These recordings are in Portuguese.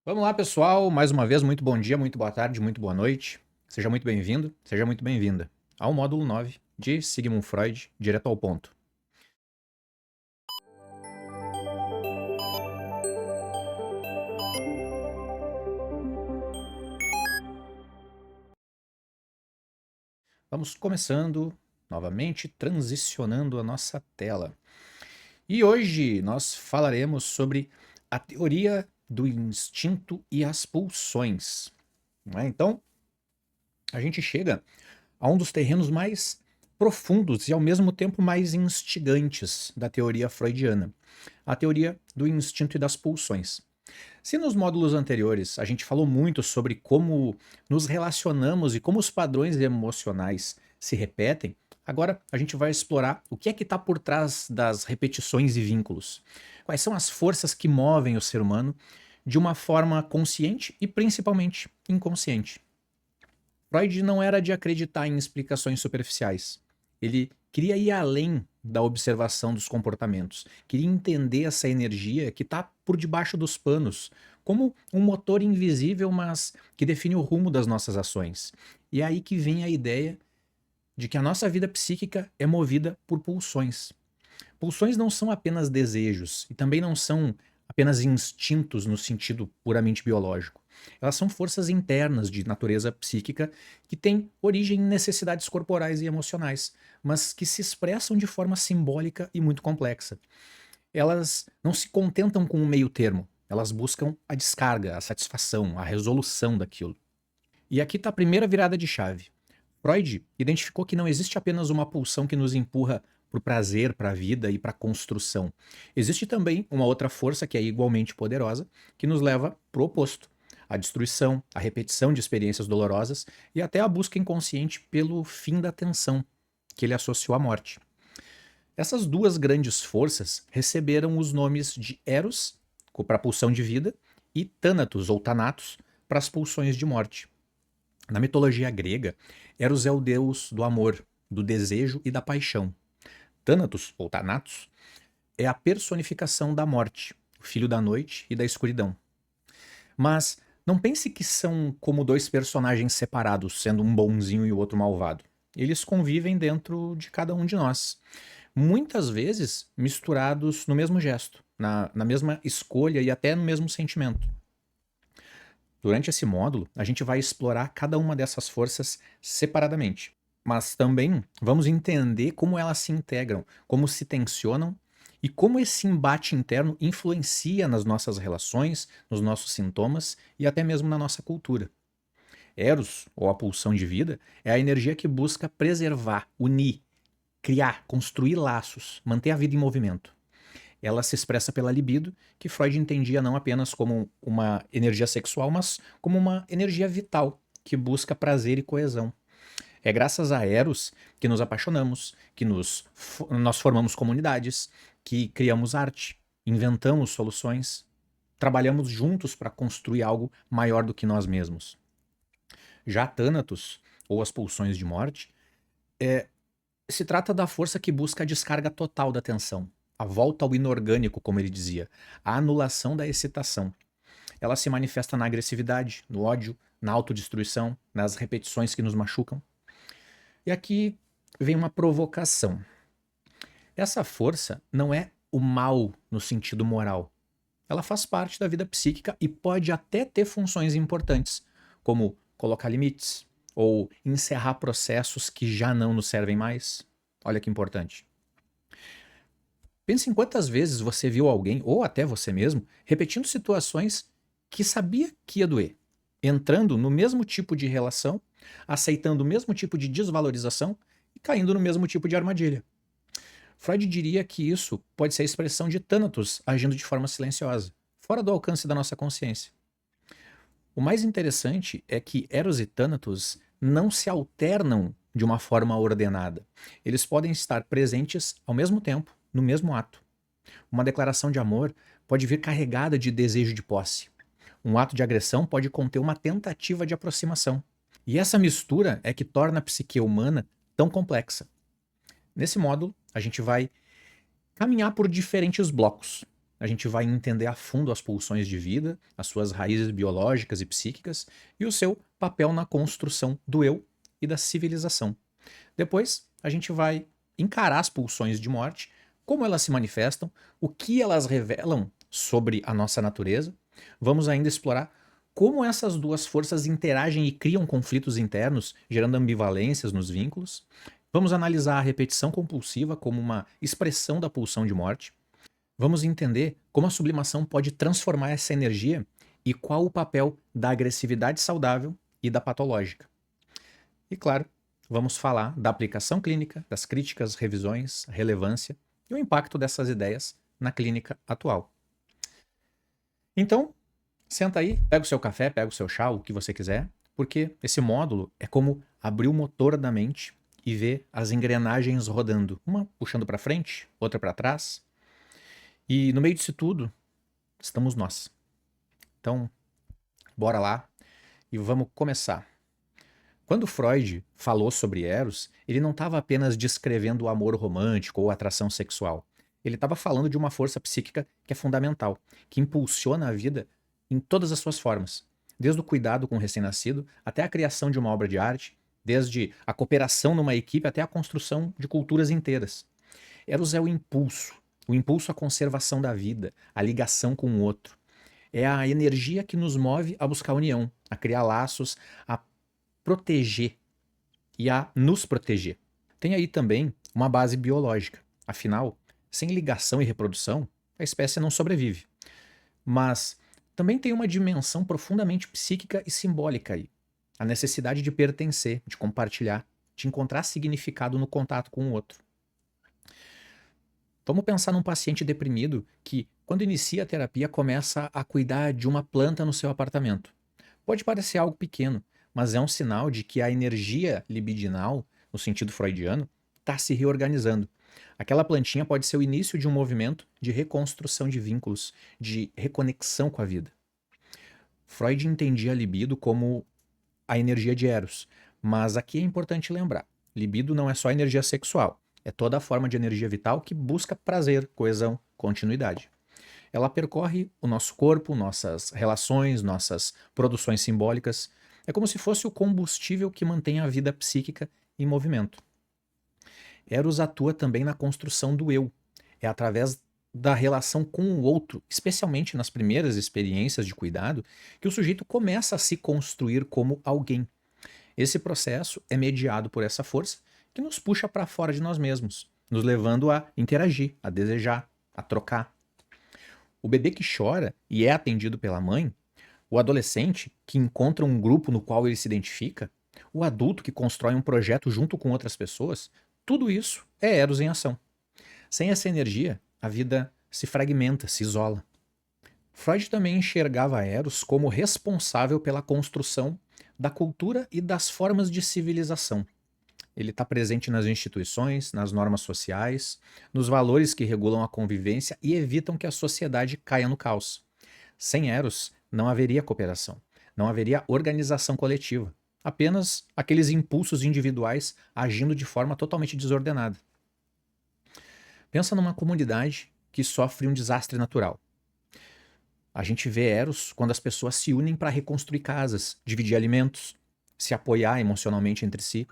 Vamos lá, pessoal. Mais uma vez, muito bom dia, muito boa tarde, muito boa noite. Seja muito bem-vindo, seja muito bem-vinda ao módulo 9 de Sigmund Freud, direto ao ponto. Vamos começando novamente, transicionando a nossa tela. E hoje nós falaremos sobre a teoria do instinto e as pulsões. Não é? Então, a gente chega a um dos terrenos mais profundos e ao mesmo tempo mais instigantes da teoria freudiana, a teoria do instinto e das pulsões. Se nos módulos anteriores a gente falou muito sobre como nos relacionamos e como os padrões emocionais se repetem, agora a gente vai explorar o que é que está por trás das repetições e vínculos. Quais são as forças que movem o ser humano de uma forma consciente e principalmente inconsciente. Freud não era de acreditar em explicações superficiais. Ele queria ir além da observação dos comportamentos, queria entender essa energia que está por debaixo dos panos, como um motor invisível, mas que define o rumo das nossas ações. E é aí que vem a ideia de que a nossa vida psíquica é movida por pulsões. Pulsões não são apenas desejos e também não são apenas instintos no sentido puramente biológico. Elas são forças internas de natureza psíquica que têm origem em necessidades corporais e emocionais, mas que se expressam de forma simbólica e muito complexa. Elas não se contentam com um meio termo, elas buscam a descarga, a satisfação, a resolução daquilo. E aqui está a primeira virada de chave. Freud identificou que não existe apenas uma pulsão que nos empurra para o prazer, para a vida e para a construção. Existe também uma outra força que é igualmente poderosa, que nos leva para o oposto. A destruição, a repetição de experiências dolorosas e até a busca inconsciente pelo fim da tensão, que ele associou à morte. Essas duas grandes forças receberam os nomes de Eros, para a pulsão de vida, e Thanatos ou Thanatos, para as pulsões de morte. Na mitologia grega, Eros é o deus do amor, do desejo e da paixão. Thanatos, ou Thanatos, é a personificação da morte, o filho da noite e da escuridão. Mas não pense que são como dois personagens separados, sendo um bonzinho e o outro malvado. Eles convivem dentro de cada um de nós, muitas vezes misturados no mesmo gesto, na mesma escolha e até no mesmo sentimento. Durante esse módulo, a gente vai explorar cada uma dessas forças separadamente, mas também vamos entender como elas se integram, como se tensionam e como esse embate interno influencia nas nossas relações, nos nossos sintomas e até mesmo na nossa cultura. Eros, ou a pulsão de vida, é a energia que busca preservar, unir, criar, construir laços, manter a vida em movimento. Ela se expressa pela libido, que Freud entendia não apenas como uma energia sexual, mas como uma energia vital, que busca prazer e coesão. É graças a Eros que nos apaixonamos, que nós formamos comunidades, que criamos arte, inventamos soluções, trabalhamos juntos para construir algo maior do que nós mesmos. Já Thanatos, ou as pulsões de morte, se trata da força que busca a descarga total da tensão, a volta ao inorgânico, como ele dizia, a anulação da excitação. Ela se manifesta na agressividade, no ódio, na autodestruição, nas repetições que nos machucam. E aqui vem uma provocação. Essa força não é o mal no sentido moral. Ela faz parte da vida psíquica e pode até ter funções importantes, como colocar limites ou encerrar processos que já não nos servem mais. Olha que importante. Pense em quantas vezes você viu alguém, ou até você mesmo, repetindo situações que sabia que ia doer, entrando no mesmo tipo de relação, aceitando o mesmo tipo de desvalorização e caindo no mesmo tipo de armadilha. Freud diria que isso pode ser a expressão de Thanatos agindo de forma silenciosa, fora do alcance da nossa consciência. O mais interessante é que Eros e Thanatos não se alternam de uma forma ordenada. Eles podem estar presentes ao mesmo tempo, no mesmo ato. Uma declaração de amor pode vir carregada de desejo de posse. Um ato de agressão pode conter uma tentativa de aproximação. E essa mistura é que torna a psique humana tão complexa. Nesse módulo, a gente vai caminhar por diferentes blocos. a gente vai entender a fundo as pulsões de vida, as suas raízes biológicas e psíquicas e o seu papel na construção do eu e da civilização. Depois, a gente vai encarar as pulsões de morte, como elas se manifestam, o que elas revelam sobre a nossa natureza. Vamos ainda explorar como essas duas forças interagem e criam conflitos internos, gerando ambivalências nos vínculos. Vamos analisar a repetição compulsiva como uma expressão da pulsão de morte. Vamos entender como a sublimação pode transformar essa energia e qual o papel da agressividade saudável e da patológica. E claro, vamos falar da aplicação clínica, das críticas, revisões, relevância e o impacto dessas ideias na clínica atual. Então, senta aí, pega o seu café, pega o seu chá, o que você quiser, porque esse módulo é como abrir o motor da mente e ver as engrenagens rodando, uma puxando para frente, outra para trás. E no meio disso tudo, estamos nós. Então, bora lá e vamos começar. Quando Freud falou sobre Eros, ele não estava apenas descrevendo o amor romântico ou a atração sexual. Ele estava falando de uma força psíquica que é fundamental, que impulsiona a vida em todas as suas formas, desde o cuidado com o recém-nascido até a criação de uma obra de arte, desde a cooperação numa equipe até a construção de culturas inteiras. Eros é o impulso à conservação da vida, a ligação com o outro. É a energia que nos move a buscar união, a criar laços, a proteger e a nos proteger. Tem aí também uma base biológica. Afinal, sem ligação e reprodução, a espécie não sobrevive. Mas também tem uma dimensão profundamente psíquica e simbólica aí. A necessidade de pertencer, de compartilhar, de encontrar significado no contato com o outro. Vamos pensar num paciente deprimido que, quando inicia a terapia, começa a cuidar de uma planta no seu apartamento. Pode parecer algo pequeno, mas é um sinal de que a energia libidinal, no sentido freudiano, está se reorganizando. Aquela plantinha pode ser o início de um movimento de reconstrução de vínculos, de reconexão com a vida. Freud entendia a libido como a energia de Eros, mas aqui é importante lembrar: libido não é só energia sexual, é toda a forma de energia vital que busca prazer, coesão, continuidade. Ela percorre o nosso corpo, nossas relações, nossas produções simbólicas. É como se fosse o combustível que mantém a vida psíquica em movimento. Eros atua também na construção do eu. É através da relação com o outro, especialmente nas primeiras experiências de cuidado, que o sujeito começa a se construir como alguém. Esse processo é mediado por essa força que nos puxa para fora de nós mesmos, nos levando a interagir, a desejar, a trocar. O bebê que chora e é atendido pela mãe, o adolescente que encontra um grupo no qual ele se identifica, o adulto que constrói um projeto junto com outras pessoas, tudo isso é Eros em ação. Sem essa energia, a vida se fragmenta, se isola. Freud também enxergava Eros como responsável pela construção da cultura e das formas de civilização. Ele está presente nas instituições, nas normas sociais, nos valores que regulam a convivência e evitam que a sociedade caia no caos. Sem Eros, não haveria cooperação, não haveria organização coletiva, apenas aqueles impulsos individuais agindo de forma totalmente desordenada. Pensa numa comunidade que sofre um desastre natural. A gente vê Eros quando as pessoas se unem para reconstruir casas, dividir alimentos, se apoiar emocionalmente entre si.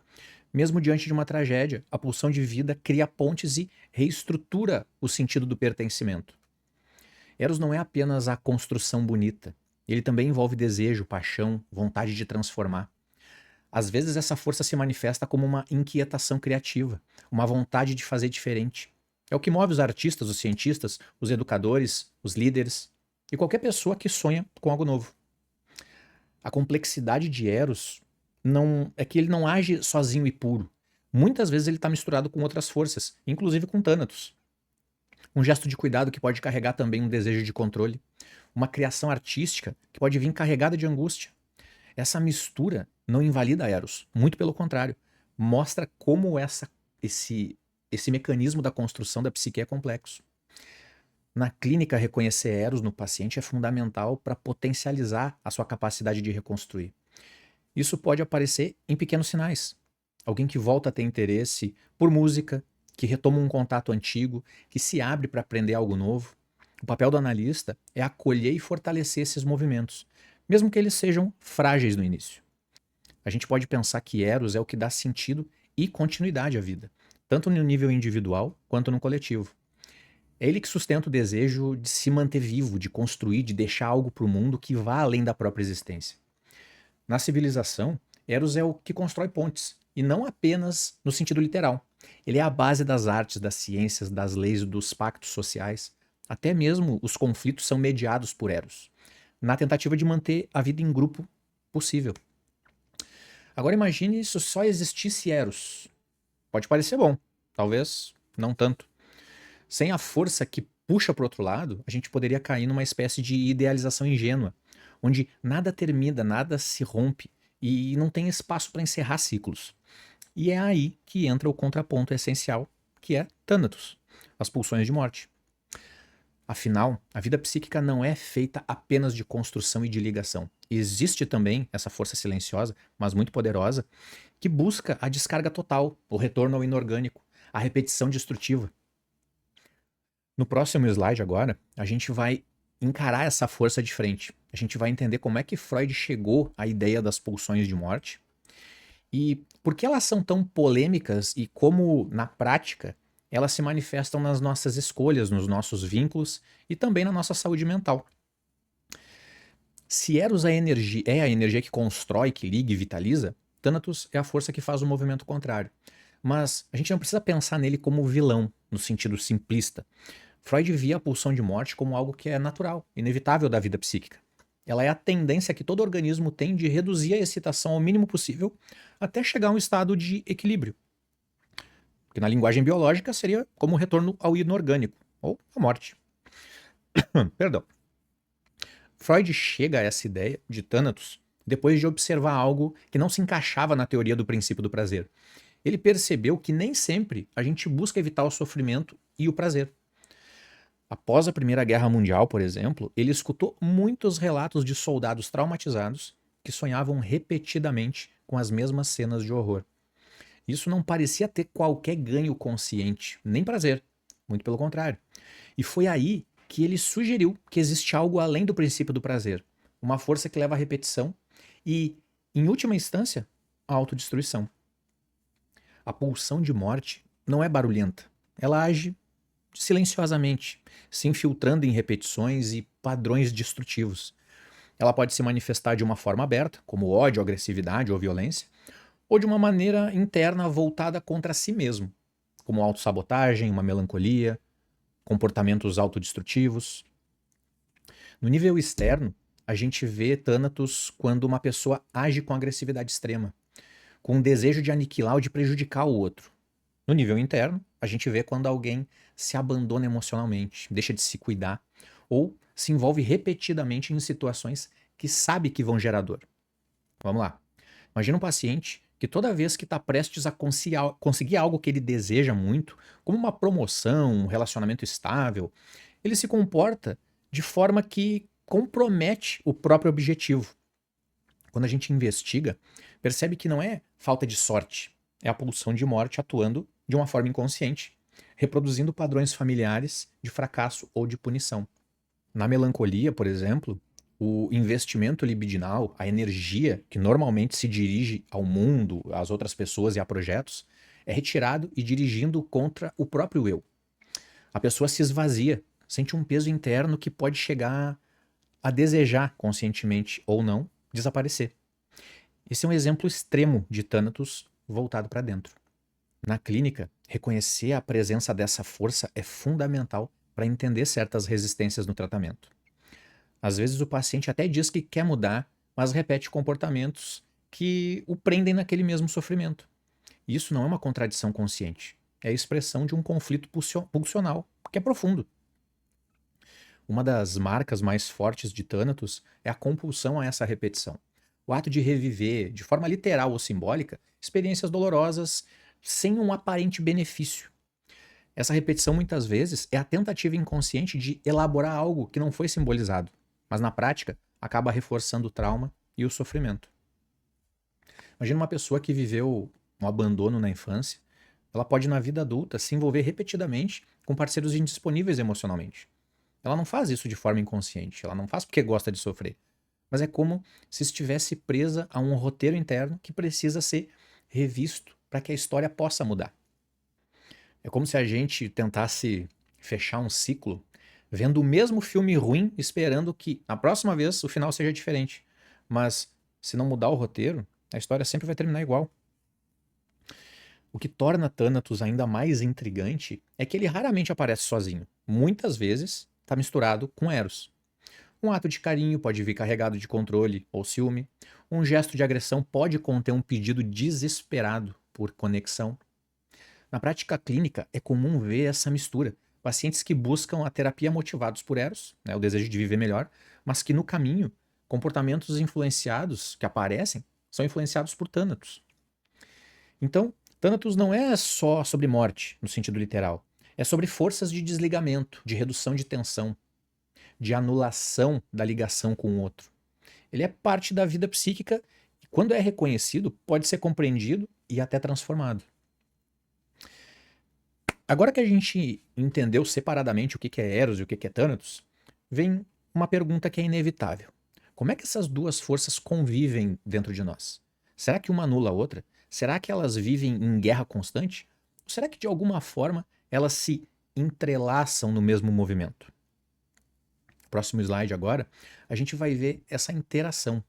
Mesmo diante de uma tragédia, a pulsão de vida cria pontes e reestrutura o sentido do pertencimento. Eros não é apenas a construção bonita. Ele também envolve desejo, paixão, vontade de transformar. Às vezes essa força se manifesta como uma inquietação criativa, uma vontade de fazer diferente. É o que move os artistas, os cientistas, os educadores, os líderes e qualquer pessoa que sonha com algo novo. A complexidade de Eros não é que ele não age sozinho e puro. Muitas vezes ele está misturado com outras forças, inclusive com Thanatos. Um gesto de cuidado que pode carregar também um desejo de controle. Uma criação artística que pode vir carregada de angústia. Essa mistura não invalida Eros, muito pelo contrário. Mostra como esse mecanismo da construção da psique é complexo. Na clínica, reconhecer Eros no paciente é fundamental para potencializar a sua capacidade de reconstruir. Isso pode aparecer em pequenos sinais. Alguém que volta a ter interesse por música, que retoma um contato antigo, que se abre para aprender algo novo. O papel do analista é acolher e fortalecer esses movimentos, mesmo que eles sejam frágeis no início. A gente pode pensar que Eros é o que dá sentido e continuidade à vida, tanto no nível individual quanto no coletivo. É ele que sustenta o desejo de se manter vivo, de construir, de deixar algo para o mundo que vá além da própria existência. Na civilização, Eros é o que constrói pontes, e não apenas no sentido literal. Ele é a base das artes, das ciências, das leis, dos pactos sociais. Até mesmo os conflitos são mediados por Eros, na tentativa de manter a vida em grupo possível. Agora imagine se só existisse Eros. Pode parecer bom, talvez não tanto. Sem a força que puxa para o outro lado, a gente poderia cair numa espécie de idealização ingênua, onde nada termina, nada se rompe e não tem espaço para encerrar ciclos. E é aí que entra o contraponto essencial, que é Thanatos, as pulsões de morte. Afinal, a vida psíquica não é feita apenas de construção e de ligação. Existe também essa força silenciosa, mas muito poderosa, que busca a descarga total, o retorno ao inorgânico, a repetição destrutiva. No próximo slide agora, a gente vai encarar essa força de frente. A gente vai entender como é que Freud chegou à ideia das pulsões de morte e por que elas são tão polêmicas e como, na prática, elas se manifestam nas nossas escolhas, nos nossos vínculos e também na nossa saúde mental. Se Eros é a energia que constrói, que liga e vitaliza, Thanatos é a força que faz o movimento contrário. Mas a gente não precisa pensar nele como vilão, no sentido simplista. Freud via a pulsão de morte como algo que é natural, inevitável da vida psíquica. Ela é a tendência que todo organismo tem de reduzir a excitação ao mínimo possível até chegar a um estado de equilíbrio. Que na linguagem biológica seria como um retorno ao inorgânico, ou à morte. Perdão. Freud chega a essa ideia de Thanatos depois de observar algo que não se encaixava na teoria do princípio do prazer. Ele percebeu que nem sempre a gente busca evitar o sofrimento e o prazer. Após a Primeira Guerra Mundial, por exemplo, ele escutou muitos relatos de soldados traumatizados que sonhavam repetidamente com as mesmas cenas de horror. Isso não parecia ter qualquer ganho consciente, nem prazer, muito pelo contrário. E foi aí que ele sugeriu que existe algo além do princípio do prazer, uma força que leva à repetição e, em última instância, à autodestruição. A pulsão de morte não é barulhenta, ela age silenciosamente, se infiltrando em repetições e padrões destrutivos. Ela pode se manifestar de uma forma aberta, como ódio, agressividade ou violência, ou de uma maneira interna voltada contra si mesmo, como autossabotagem, uma melancolia, comportamentos autodestrutivos. No nível externo, a gente vê Thanatos quando uma pessoa age com agressividade extrema, com o desejo de aniquilar ou de prejudicar o outro. No nível interno, a gente vê quando alguém se abandona emocionalmente, deixa de se cuidar ou se envolve repetidamente em situações que sabe que vão gerar dor. Vamos lá. Imagina um paciente que toda vez que está prestes a conseguir algo que ele deseja muito, como uma promoção, um relacionamento estável, ele se comporta de forma que compromete o próprio objetivo. Quando a gente investiga, percebe que não é falta de sorte, é a pulsão de morte atuando de uma forma inconsciente, reproduzindo padrões familiares de fracasso ou de punição. Na melancolia, por exemplo, o investimento libidinal, a energia que normalmente se dirige ao mundo, às outras pessoas e a projetos, é retirado e dirigindo contra o próprio eu. A pessoa se esvazia, sente um peso interno que pode chegar a desejar, conscientemente ou não, desaparecer. Esse é um exemplo extremo de Thanatos voltado para dentro. Na clínica, reconhecer a presença dessa força é fundamental para entender certas resistências no tratamento. Às vezes o paciente até diz que quer mudar, mas repete comportamentos que o prendem naquele mesmo sofrimento. Isso não é uma contradição consciente, é a expressão de um conflito pulsional, que é profundo. Uma das marcas mais fortes de Thanatos é a compulsão a essa repetição. O ato de reviver, de forma literal ou simbólica, experiências dolorosas sem um aparente benefício. Essa repetição muitas vezes é a tentativa inconsciente de elaborar algo que não foi simbolizado, mas na prática acaba reforçando o trauma e o sofrimento. Imagina uma pessoa que viveu um abandono na infância, ela pode na vida adulta se envolver repetidamente com parceiros indisponíveis emocionalmente. Ela não faz isso de forma inconsciente, ela não faz porque gosta de sofrer, mas é como se estivesse presa a um roteiro interno que precisa ser revisto para que a história possa mudar. É como se a gente tentasse fechar um ciclo vendo o mesmo filme ruim, esperando que na próxima vez o final seja diferente. Mas se não mudar o roteiro, a história sempre vai terminar igual. O que torna Thanatos ainda mais intrigante é que ele raramente aparece sozinho. Muitas vezes está misturado com Eros. Um ato de carinho pode vir carregado de controle ou ciúme. Um gesto de agressão pode conter um pedido desesperado por conexão. Na prática clínica, é comum ver essa mistura. Pacientes que buscam a terapia motivados por Eros, né, o desejo de viver melhor, mas que no caminho, comportamentos influenciados que aparecem são influenciados por Thanatos. Então, Thanatos não é só sobre morte, no sentido literal. É sobre forças de desligamento, de redução de tensão, de anulação da ligação com o outro. Ele é parte da vida psíquica e, quando é reconhecido, pode ser compreendido e até transformado. Agora que a gente entendeu separadamente o que é Eros e o que é Thanatos, vem uma pergunta que é inevitável. Como é que essas duas forças convivem dentro de nós? Será que uma anula a outra? Será que elas vivem em guerra constante? Ou será que de alguma forma elas se entrelaçam no mesmo movimento? Próximo slide agora, a gente vai ver essa interação,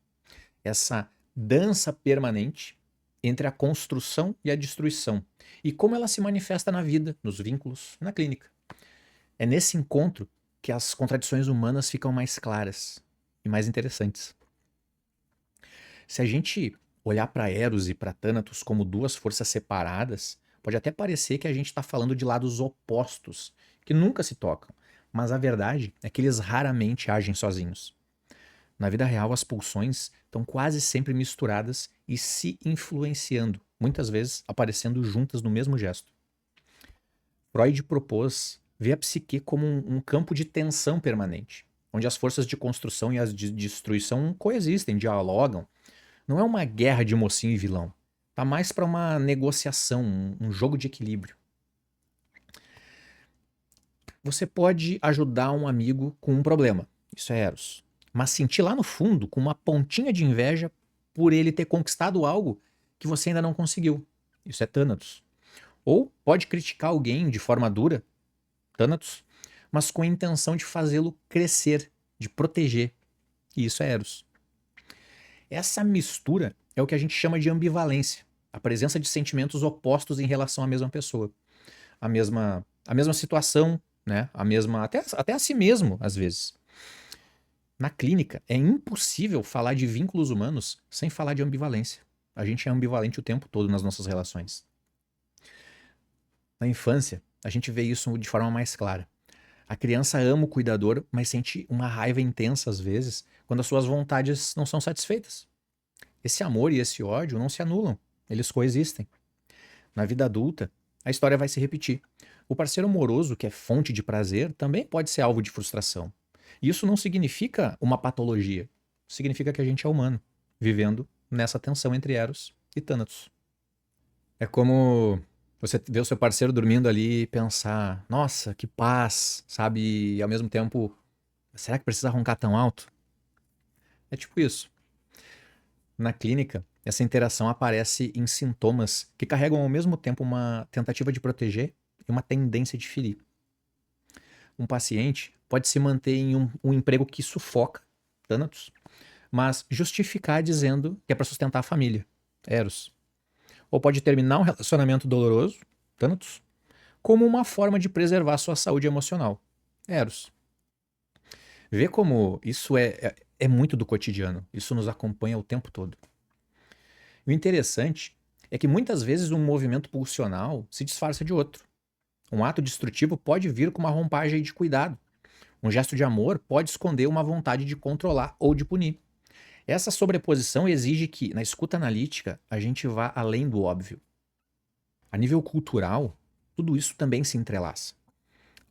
essa dança permanente entre a construção e a destruição, e como ela se manifesta na vida, nos vínculos, na clínica. É nesse encontro que as contradições humanas ficam mais claras e mais interessantes. Se a gente olhar para Eros e para Thanatos como duas forças separadas, pode até parecer que a gente está falando de lados opostos, que nunca se tocam, mas a verdade é que eles raramente agem sozinhos. Na vida real, as pulsões estão quase sempre misturadas e se influenciando, muitas vezes aparecendo juntas no mesmo gesto. Freud propôs ver a psique como um campo de tensão permanente, onde as forças de construção e as de destruição coexistem, dialogam. Não é uma guerra de mocinho e vilão. Tá mais para uma negociação, um jogo de equilíbrio. Você pode ajudar um amigo com um problema, isso é Eros, mas sentir lá no fundo com uma pontinha de inveja por ele ter conquistado algo que você ainda não conseguiu. Isso é Thanatos. Ou pode criticar alguém de forma dura, Thanatos, mas com a intenção de fazê-lo crescer, de proteger. E isso é Eros. Essa mistura é o que a gente chama de ambivalência, a presença de sentimentos opostos em relação à mesma pessoa. A mesma situação, né? Até a si mesmo, às vezes. Na clínica, é impossível falar de vínculos humanos sem falar de ambivalência. A gente é ambivalente o tempo todo nas nossas relações. Na infância, a gente vê isso de forma mais clara. A criança ama o cuidador, mas sente uma raiva intensa às vezes quando as suas vontades não são satisfeitas. Esse amor e esse ódio não se anulam, eles coexistem. Na vida adulta, a história vai se repetir. O parceiro amoroso, que é fonte de prazer, também pode ser alvo de frustração. E isso não significa uma patologia. Significa que a gente é humano, vivendo nessa tensão entre Eros e Thanatos. É como você ver o seu parceiro dormindo ali e pensar, nossa, que paz, sabe? E ao mesmo tempo, será que precisa roncar tão alto? É tipo isso. Na clínica, essa interação aparece em sintomas que carregam ao mesmo tempo uma tentativa de proteger e uma tendência de ferir. Um paciente pode se manter em um emprego que sufoca, Thanatos, mas justificar dizendo que é para sustentar a família, Eros. Ou pode terminar um relacionamento doloroso, Thanatos, como uma forma de preservar sua saúde emocional, Eros. Vê como isso é muito do cotidiano, isso nos acompanha o tempo todo. O interessante é que muitas vezes um movimento pulsional se disfarça de outro. Um ato destrutivo pode vir com uma roupagem de cuidado. Um gesto de amor pode esconder uma vontade de controlar ou de punir. Essa sobreposição exige que, na escuta analítica, a gente vá além do óbvio. A nível cultural, tudo isso também se entrelaça.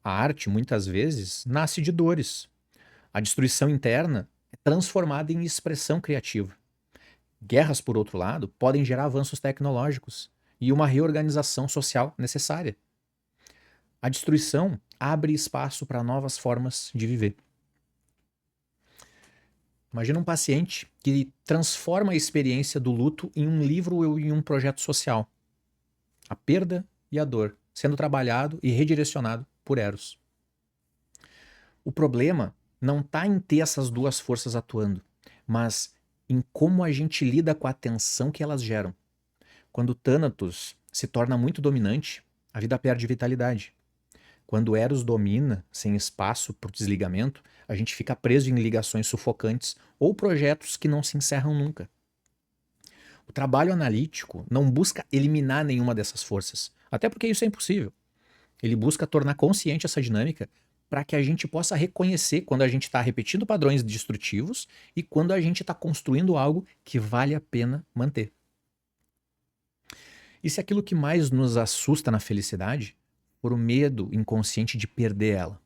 A arte, muitas vezes, nasce de dores. A destruição interna é transformada em expressão criativa. Guerras, por outro lado, podem gerar avanços tecnológicos e uma reorganização social necessária. A destruição abre espaço para novas formas de viver. Imagina um paciente que transforma a experiência do luto em um livro ou em um projeto social. A perda e a dor sendo trabalhado e redirecionado por Eros. O problema não está em ter essas duas forças atuando, mas em como a gente lida com a tensão que elas geram. Quando Thanatos se torna muito dominante, a vida perde vitalidade. Quando Eros domina, sem espaço para o desligamento, a gente fica preso em ligações sufocantes ou projetos que não se encerram nunca. O trabalho analítico não busca eliminar nenhuma dessas forças, até porque isso é impossível. Ele busca tornar consciente essa dinâmica para que a gente possa reconhecer quando a gente está repetindo padrões destrutivos e quando a gente está construindo algo que vale a pena manter. E se aquilo que mais nos assusta na felicidade for o medo inconsciente de perder ela?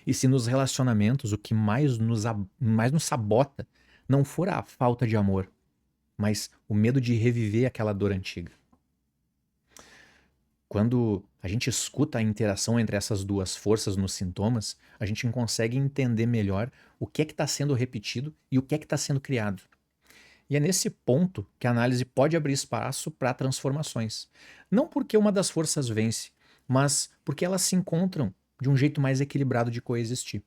E se nos relacionamentos o que mais nos sabota não for a falta de amor, mas o medo de reviver aquela dor antiga? Quando a gente escuta a interação entre essas duas forças nos sintomas, a gente consegue entender melhor o que é que está sendo repetido e o que é que está sendo criado. E é nesse ponto que a análise pode abrir espaço para transformações. Não porque uma das forças vence, mas porque elas se encontram de um jeito mais equilibrado de coexistir.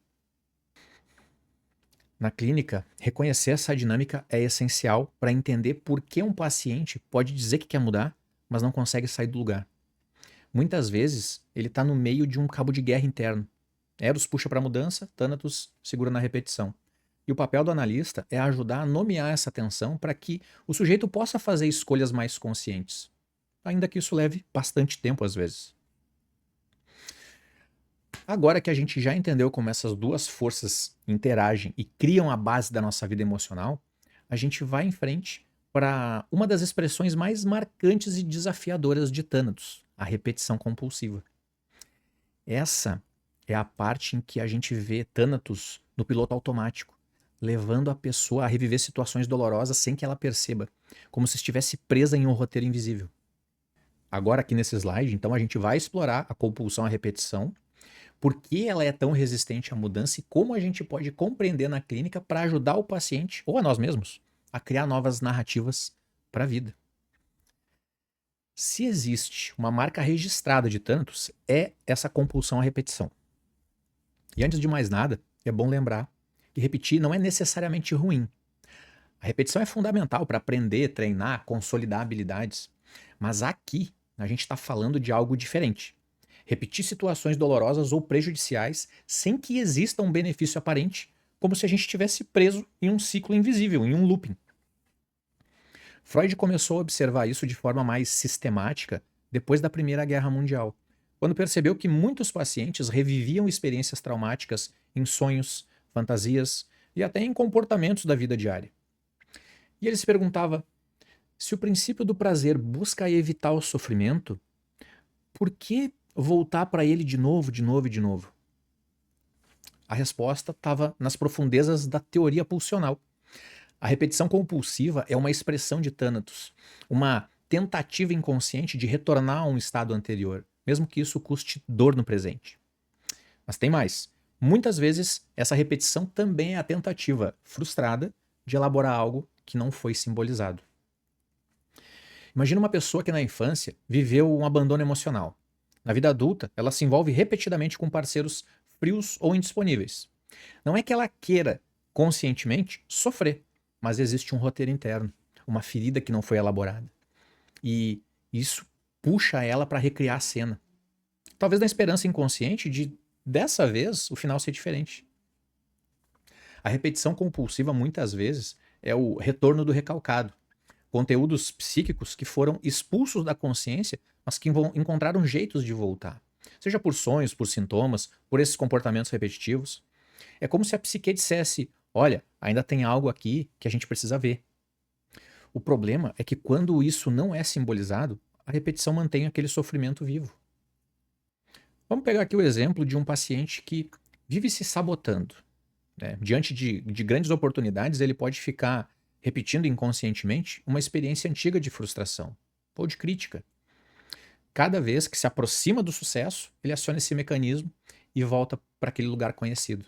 Na clínica, reconhecer essa dinâmica é essencial para entender por que um paciente pode dizer que quer mudar, mas não consegue sair do lugar. Muitas vezes, ele está no meio de um cabo de guerra interno. Eros puxa para a mudança, Thanatos segura na repetição. E o papel do analista é ajudar a nomear essa tensão para que o sujeito possa fazer escolhas mais conscientes. Ainda que isso leve bastante tempo às vezes. Agora que a gente já entendeu como essas duas forças interagem e criam a base da nossa vida emocional, a gente vai em frente para uma das expressões mais marcantes e desafiadoras de Thanatos, a repetição compulsiva. Essa é a parte em que a gente vê Thanatos no piloto automático, levando a pessoa a reviver situações dolorosas sem que ela perceba, como se estivesse presa em um roteiro invisível. Agora aqui nesse slide, então a gente vai explorar a compulsão à repetição, por que ela é tão resistente à mudança e como a gente pode compreender na clínica para ajudar o paciente, ou a nós mesmos, a criar novas narrativas para a vida. Se existe uma marca registrada de Thanatos, é essa compulsão à repetição. E antes de mais nada, é bom lembrar que repetir não é necessariamente ruim. A repetição é fundamental para aprender, treinar, consolidar habilidades. Mas aqui a gente está falando de algo diferente. Repetir situações dolorosas ou prejudiciais sem que exista um benefício aparente, como se a gente estivesse preso em um ciclo invisível, em um looping. Freud começou a observar isso de forma mais sistemática depois da Primeira Guerra Mundial, quando percebeu que muitos pacientes reviviam experiências traumáticas em sonhos, fantasias e até em comportamentos da vida diária. E ele se perguntava: se o princípio do prazer busca evitar o sofrimento, por que voltar para ele de novo, de novo e de novo? A resposta estava nas profundezas da teoria pulsional. A repetição compulsiva é uma expressão de Thanatos, uma tentativa inconsciente de retornar a um estado anterior, mesmo que isso custe dor no presente. Mas tem mais. Muitas vezes, essa repetição também é a tentativa frustrada de elaborar algo que não foi simbolizado. Imagina uma pessoa que na infância viveu um abandono emocional. Na vida adulta, ela se envolve repetidamente com parceiros frios ou indisponíveis. Não é que ela queira, conscientemente, sofrer, mas existe um roteiro interno, uma ferida que não foi elaborada. E isso puxa ela para recriar a cena. Talvez na esperança inconsciente de, dessa vez, o final ser diferente. A repetição compulsiva, muitas vezes, é o retorno do recalcado. Conteúdos psíquicos que foram expulsos da consciência, mas que encontraram jeitos de voltar. Seja por sonhos, por sintomas, por esses comportamentos repetitivos. É como se a psique dissesse: olha, ainda tem algo aqui que a gente precisa ver. O problema é que quando isso não é simbolizado, a repetição mantém aquele sofrimento vivo. Vamos pegar aqui o exemplo de um paciente que vive se sabotando, né? Diante de grandes oportunidades, ele pode ficar repetindo inconscientemente uma experiência antiga de frustração ou de crítica. cada vez que se aproxima do sucesso, ele aciona esse mecanismo e volta para aquele lugar conhecido,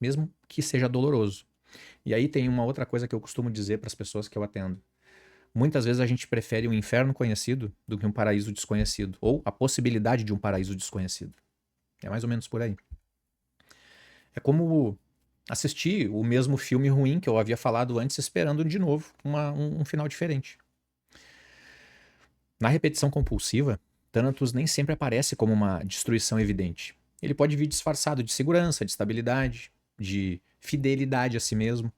mesmo que seja doloroso. E aí tem uma outra coisa que eu costumo dizer para as pessoas que eu atendo. Muitas vezes a gente prefere um inferno conhecido do que um paraíso desconhecido, ou a possibilidade de um paraíso desconhecido. É mais ou menos por aí. É como assistir o mesmo filme ruim que eu havia falado antes, esperando de novo um final diferente. Na repetição compulsiva, Thanatos nem sempre aparece como uma destruição evidente. Ele pode vir disfarçado de segurança, de estabilidade, de fidelidade a si mesmo,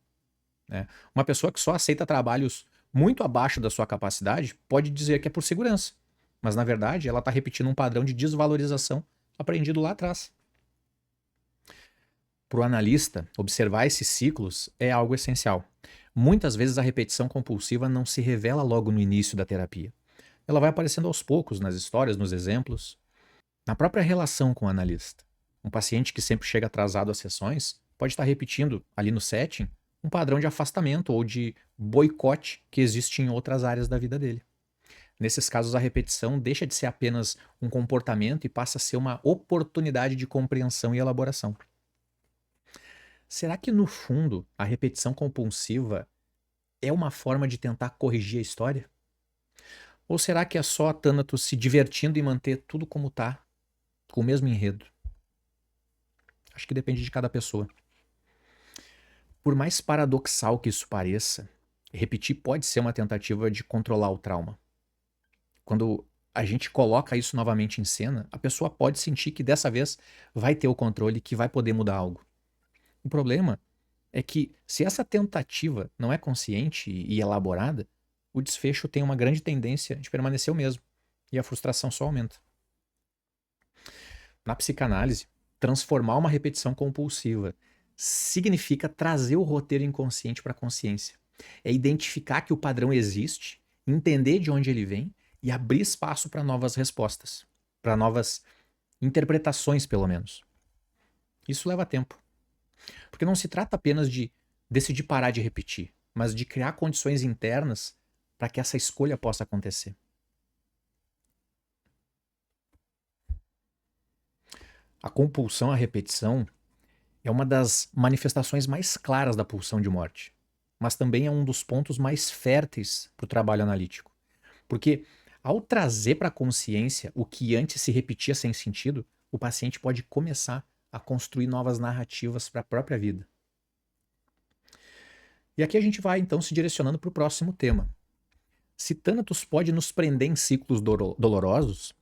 né? Uma pessoa que só aceita trabalhos muito abaixo da sua capacidade pode dizer que é por segurança, mas na verdade ela está repetindo um padrão de desvalorização aprendido lá atrás. Para o analista, observar esses ciclos é algo essencial. Muitas vezes a repetição compulsiva não se revela logo no início da terapia. Ela vai aparecendo aos poucos nas histórias, nos exemplos, na própria relação com o analista. Um paciente que sempre chega atrasado às sessões pode estar repetindo ali no setting um padrão de afastamento ou de boicote que existe em outras áreas da vida dele. Nesses casos, a repetição deixa de ser apenas um comportamento e passa a ser uma oportunidade de compreensão e elaboração. Será que, no fundo, a repetição compulsiva é uma forma de tentar corrigir a história? Ou será que é só a Thanatos se divertindo em manter tudo como está, com o mesmo enredo? Acho que depende de cada pessoa. Por mais paradoxal que isso pareça, repetir pode ser uma tentativa de controlar o trauma. Quando a gente coloca isso novamente em cena, a pessoa pode sentir que dessa vez vai ter o controle, que vai poder mudar algo. O problema é que, se essa tentativa não é consciente e elaborada, o desfecho tem uma grande tendência de permanecer o mesmo, e a frustração só aumenta. Na psicanálise, transformar uma repetição compulsiva significa trazer o roteiro inconsciente para a consciência. É identificar que o padrão existe, entender de onde ele vem e abrir espaço para novas respostas, para novas interpretações, pelo menos. Isso leva tempo. Porque não se trata apenas de decidir parar de repetir, mas de criar condições internas para que essa escolha possa acontecer. A compulsão à repetição é uma das manifestações mais claras da pulsão de morte, mas também é um dos pontos mais férteis para o trabalho analítico. Porque, ao trazer para a consciência o que antes se repetia sem sentido, o paciente pode começar a construir novas narrativas para a própria vida. E aqui a gente vai então se direcionando para o próximo tema. Se Thanatos pode nos prender em ciclos dolorosos,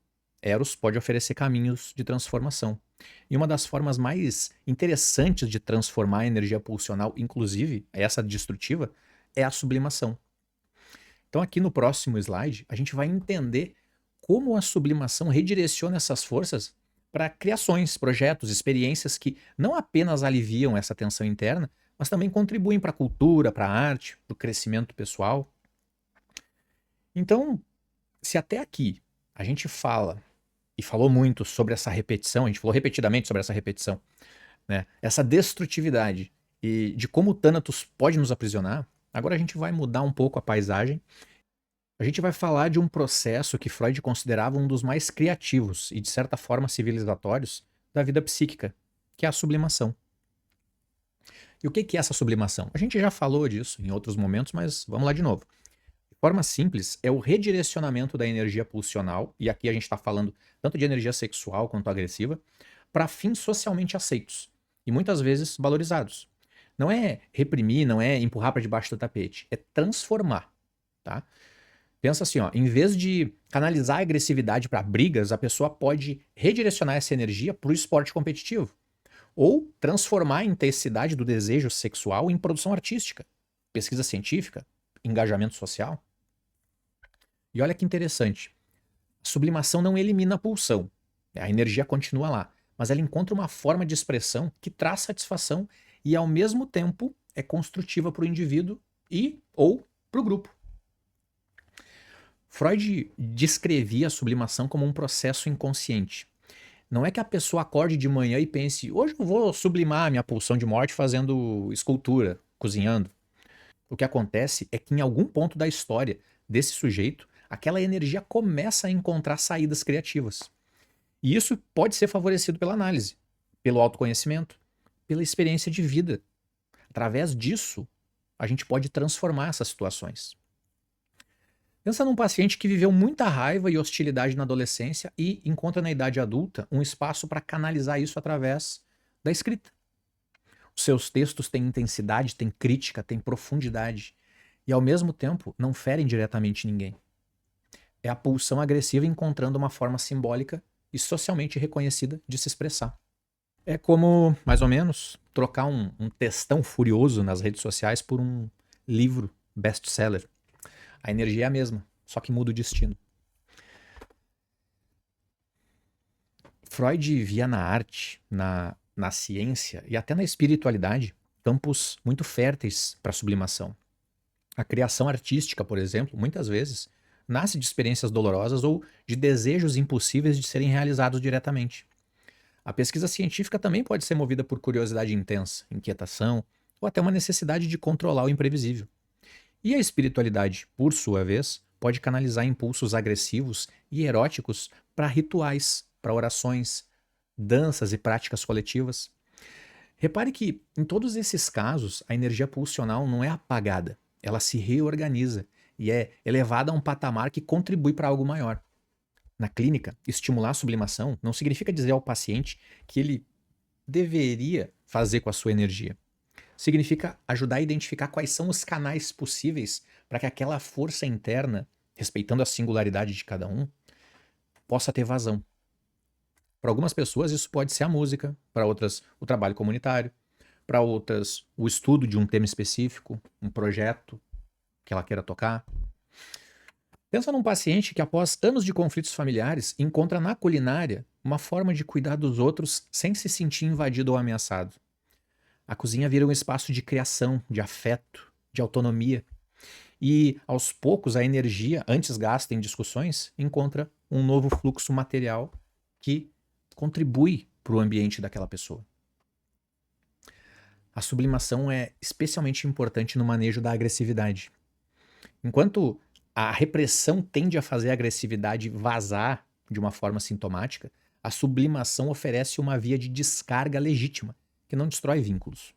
Eros pode oferecer caminhos de transformação. E uma das formas mais interessantes de transformar a energia pulsional, inclusive essa destrutiva, é a sublimação. Então aqui no próximo slide, a gente vai entender como a sublimação redireciona essas forças para criações, projetos, experiências que não apenas aliviam essa tensão interna, mas também contribuem para a cultura, para a arte, para o crescimento pessoal. Então, se até aqui a gente fala e falou muito sobre essa repetição, a gente falou repetidamente sobre essa repetição, né? Essa destrutividade e de como o Thanatos pode nos aprisionar, agora a gente vai mudar um pouco a paisagem. A gente vai falar de um processo que Freud considerava um dos mais criativos e, de certa forma, civilizatórios da vida psíquica, que é a sublimação. E o que é essa sublimação? A gente já falou disso em outros momentos, mas vamos lá de novo. De forma simples, é o redirecionamento da energia pulsional, e aqui a gente está falando tanto de energia sexual quanto agressiva, para fins socialmente aceitos e muitas vezes valorizados. Não é reprimir, não é empurrar para debaixo do tapete, é transformar, tá? Pensa assim, ó, em vez de canalizar a agressividade para brigas, a pessoa pode redirecionar essa energia para o esporte competitivo. Ou transformar a intensidade do desejo sexual em produção artística, pesquisa científica, engajamento social. E olha que interessante, a sublimação não elimina a pulsão, a energia continua lá, mas ela encontra uma forma de expressão que traz satisfação e ao mesmo tempo é construtiva para o indivíduo e ou para o grupo. Freud descrevia a sublimação como um processo inconsciente. Não é que a pessoa acorde de manhã e pense, hoje eu vou sublimar a minha pulsão de morte fazendo escultura, cozinhando. O que acontece é que em algum ponto da história desse sujeito, aquela energia começa a encontrar saídas criativas. E isso pode ser favorecido pela análise, pelo autoconhecimento, pela experiência de vida. Através disso, a gente pode transformar essas situações. Pensa num paciente que viveu muita raiva e hostilidade na adolescência e encontra na idade adulta um espaço para canalizar isso através da escrita. Os seus textos têm intensidade, têm crítica, têm profundidade e, ao mesmo tempo, não ferem diretamente ninguém. É a pulsão agressiva encontrando uma forma simbólica e socialmente reconhecida de se expressar. É como, mais ou menos, trocar um textão furioso nas redes sociais por um livro best-seller. A energia é a mesma, só que muda o destino. Freud via na arte, na ciência e até na espiritualidade campos muito férteis para a sublimação. A criação artística, por exemplo, muitas vezes nasce de experiências dolorosas ou de desejos impossíveis de serem realizados diretamente. A pesquisa científica também pode ser movida por curiosidade intensa, inquietação ou até uma necessidade de controlar o imprevisível. E a espiritualidade, por sua vez, pode canalizar impulsos agressivos e eróticos para rituais, para orações, danças e práticas coletivas. Repare que, em todos esses casos, a energia pulsional não é apagada, ela se reorganiza e é elevada a um patamar que contribui para algo maior. Na clínica, estimular a sublimação não significa dizer ao paciente que ele deveria fazer com a sua energia. Significa ajudar a identificar quais são os canais possíveis para que aquela força interna, respeitando a singularidade de cada um, possa ter vazão. Para algumas pessoas, isso pode ser a música, para outras, o trabalho comunitário, para outras, o estudo de um tema específico, um projeto que ela queira tocar. Pensa num paciente que, após anos de conflitos familiares, encontra na culinária uma forma de cuidar dos outros sem se sentir invadido ou ameaçado. A cozinha vira um espaço de criação, de afeto, de autonomia. E, aos poucos, a energia, antes gasta em discussões, encontra um novo fluxo material que contribui para o ambiente daquela pessoa. A sublimação é especialmente importante no manejo da agressividade. Enquanto a repressão tende a fazer a agressividade vazar de uma forma sintomática, a sublimação oferece uma via de descarga legítima, que não destrói vínculos.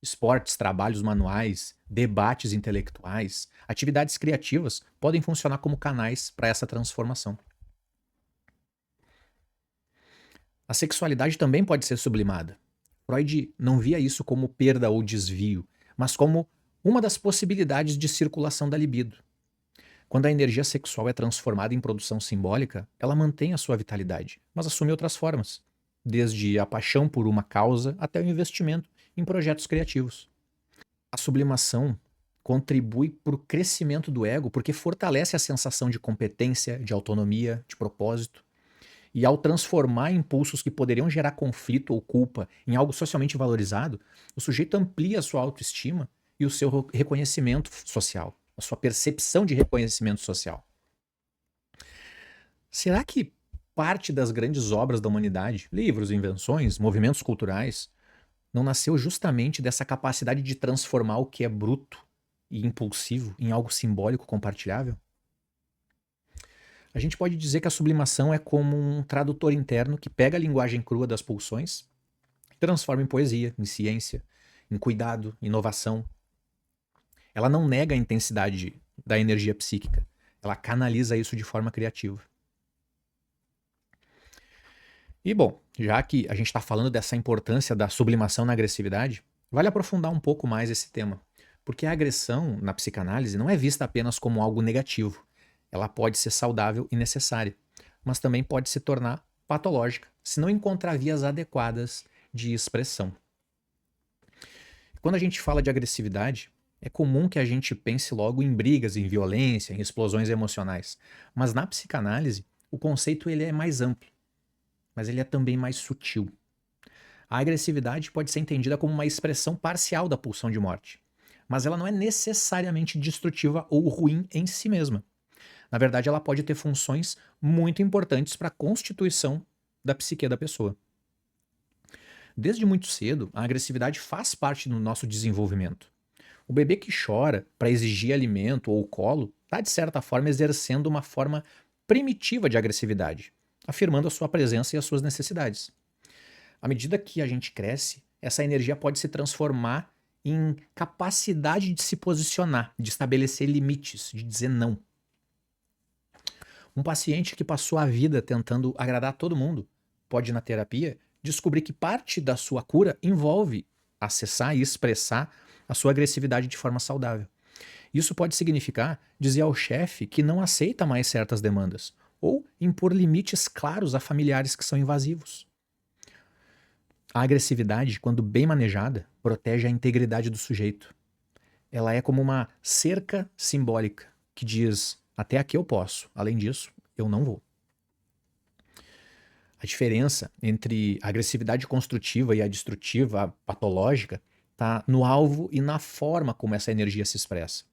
Esportes, trabalhos manuais, debates intelectuais, atividades criativas podem funcionar como canais para essa transformação. A sexualidade também pode ser sublimada. Freud não via isso como perda ou desvio, mas como uma das possibilidades de circulação da libido. Quando a energia sexual é transformada em produção simbólica, ela mantém a sua vitalidade, mas assume outras formas, desde a paixão por uma causa até o investimento em projetos criativos. A sublimação contribui para o crescimento do ego porque fortalece a sensação de competência, de autonomia, de propósito. E ao transformar impulsos que poderiam gerar conflito ou culpa em algo socialmente valorizado, o sujeito amplia a sua autoestima e o seu reconhecimento social, a sua percepção de reconhecimento social. Será que parte das grandes obras da humanidade, livros, invenções, movimentos culturais, não nasceu justamente dessa capacidade de transformar o que é bruto e impulsivo em algo simbólico compartilhável? A gente pode dizer que a sublimação é como um tradutor interno que pega a linguagem crua das pulsões e transforma em poesia, em ciência, em cuidado, inovação. Ela não nega a intensidade da energia psíquica, ela canaliza isso de forma criativa. E bom, já que a gente está falando dessa importância da sublimação na agressividade, vale aprofundar um pouco mais esse tema, porque a agressão na psicanálise não é vista apenas como algo negativo. Ela pode ser saudável e necessária, mas também pode se tornar patológica se não encontrar vias adequadas de expressão. Quando a gente fala de agressividade, é comum que a gente pense logo em brigas, em violência, em explosões emocionais. Mas na psicanálise, o conceito ele é mais amplo, mas ele é também mais sutil. A agressividade pode ser entendida como uma expressão parcial da pulsão de morte, mas ela não é necessariamente destrutiva ou ruim em si mesma. Na verdade, ela pode ter funções muito importantes para a constituição da psique da pessoa. Desde muito cedo, a agressividade faz parte do nosso desenvolvimento. O bebê que chora para exigir alimento ou colo está, de certa forma, exercendo uma forma primitiva de agressividade, afirmando a sua presença e as suas necessidades. À medida que a gente cresce, essa energia pode se transformar em capacidade de se posicionar, de estabelecer limites, de dizer não. Um paciente que passou a vida tentando agradar todo mundo pode, na terapia, descobrir que parte da sua cura envolve acessar e expressar a sua agressividade de forma saudável. Isso pode significar dizer ao chefe que não aceita mais certas demandas, ou impor limites claros a familiares que são invasivos. A agressividade, quando bem manejada, protege a integridade do sujeito. Ela é como uma cerca simbólica que diz: até aqui eu posso, além disso, eu não vou. A diferença entre a agressividade construtiva e a destrutiva, a patológica, está no alvo e na forma como essa energia se expressa.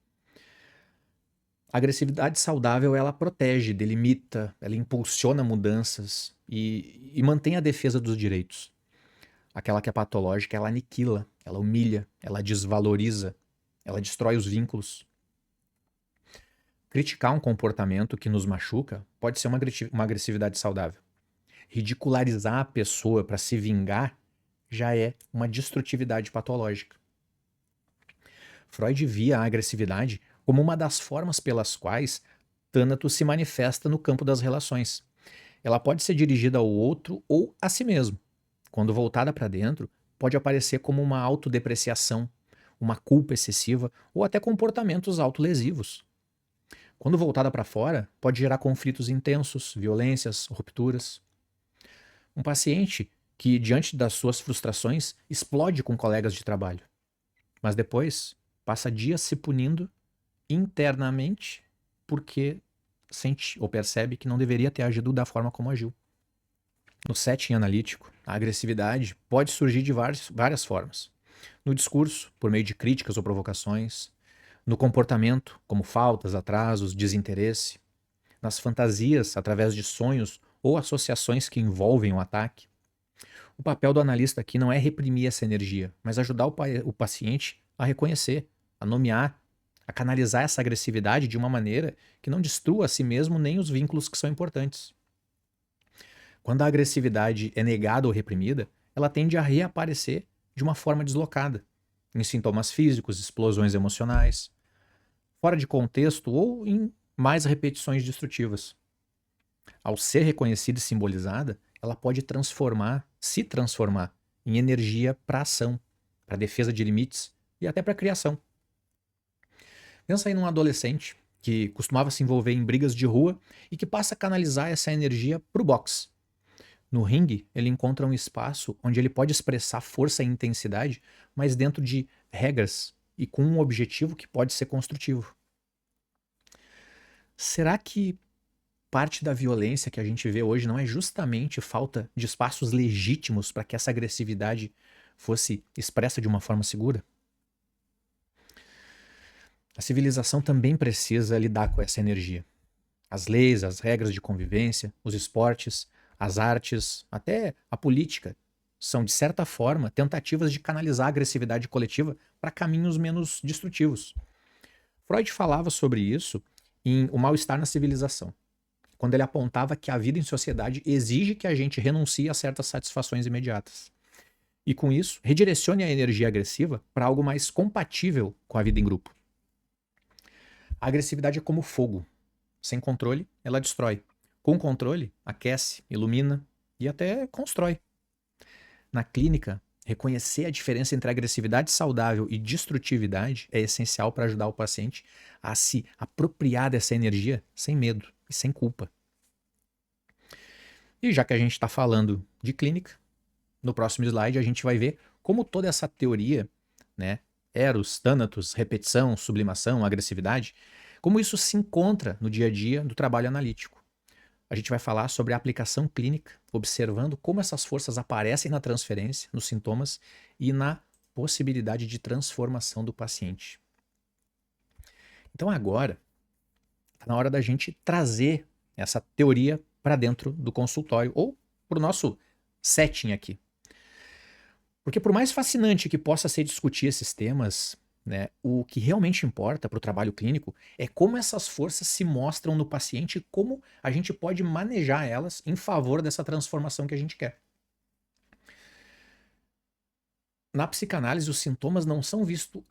A agressividade saudável, ela protege, delimita, ela impulsiona mudanças e mantém a defesa dos direitos. Aquela que é patológica, ela aniquila, ela humilha, ela desvaloriza, ela destrói os vínculos. Criticar um comportamento que nos machuca pode ser uma agressividade saudável. Ridicularizar a pessoa para se vingar já é uma destrutividade patológica. Freud via a agressividade como uma das formas pelas quais Thanatos se manifesta no campo das relações. Ela pode ser dirigida ao outro ou a si mesmo. Quando voltada para dentro, pode aparecer como uma autodepreciação, uma culpa excessiva ou até comportamentos autolesivos. Quando voltada para fora, pode gerar conflitos intensos, violências, rupturas. Um paciente que, diante das suas frustrações, explode com colegas de trabalho, mas depois passa dias se punindo internamente porque sente ou percebe que não deveria ter agido da forma como agiu. No setting analítico, a agressividade pode surgir de várias formas. No discurso, por meio de críticas ou provocações. No comportamento, como faltas, atrasos, desinteresse. Nas fantasias, através de sonhos ou associações que envolvem o ataque. O papel do analista aqui não é reprimir essa energia, mas ajudar o paciente a reconhecer, a nomear, a canalizar essa agressividade de uma maneira que não destrua a si mesmo nem os vínculos que são importantes. Quando a agressividade é negada ou reprimida, ela tende a reaparecer de uma forma deslocada, em sintomas físicos, explosões emocionais, fora de contexto ou em mais repetições destrutivas. Ao ser reconhecida e simbolizada, ela pode se transformar em energia para ação, para defesa de limites e até para criação. Pensa aí num adolescente que costumava se envolver em brigas de rua e que passa a canalizar essa energia para o boxe. No ringue, ele encontra um espaço onde ele pode expressar força e intensidade, mas dentro de regras e com um objetivo que pode ser construtivo. Será que parte da violência que a gente vê hoje não é justamente falta de espaços legítimos para que essa agressividade fosse expressa de uma forma segura? A civilização também precisa lidar com essa energia. As leis, as regras de convivência, os esportes, as artes, até a política, são, de certa forma, tentativas de canalizar a agressividade coletiva para caminhos menos destrutivos. Freud falava sobre isso em O Mal-Estar na Civilização, quando ele apontava que a vida em sociedade exige que a gente renuncie a certas satisfações imediatas. E com isso, redirecione a energia agressiva para algo mais compatível com a vida em grupo. A agressividade é como fogo. Sem controle, ela destrói. Com controle, aquece, ilumina e até constrói. Na clínica, reconhecer a diferença entre agressividade saudável e destrutividade é essencial para ajudar o paciente a se apropriar dessa energia sem medo e sem culpa. E já que a gente está falando de clínica, no próximo slide a gente vai ver como toda essa teoria, né, Eros, Thanatos, repetição, sublimação, agressividade, como isso se encontra no dia a dia do trabalho analítico. A gente vai falar sobre a aplicação clínica, observando como essas forças aparecem na transferência, nos sintomas e na possibilidade de transformação do paciente. Então agora está na hora da gente trazer essa teoria para dentro do consultório ou para o nosso setting aqui. Porque por mais fascinante que possa ser discutir esses temas, né? O que realmente importa para o trabalho clínico é como essas forças se mostram no paciente e como a gente pode manejar elas em favor dessa transformação que a gente quer. Na psicanálise, os sintomas não são vistos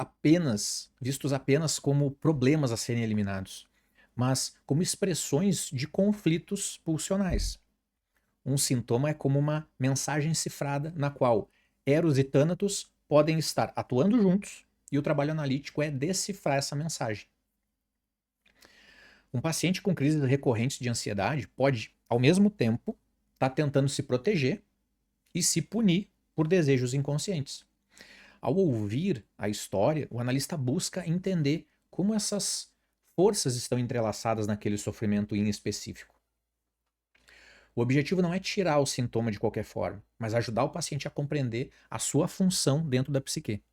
apenas como problemas a serem eliminados, mas como expressões de conflitos pulsionais. Um sintoma é como uma mensagem cifrada na qual Eros e Thanatos podem estar atuando juntos e o trabalho analítico é decifrar essa mensagem. Um paciente com crises recorrentes de ansiedade pode, ao mesmo tempo, estar tentando se proteger e se punir por desejos inconscientes. Ao ouvir a história, o analista busca entender como essas forças estão entrelaçadas naquele sofrimento em específico. O objetivo não é tirar o sintoma de qualquer forma, mas ajudar o paciente a compreender a sua função dentro da psique.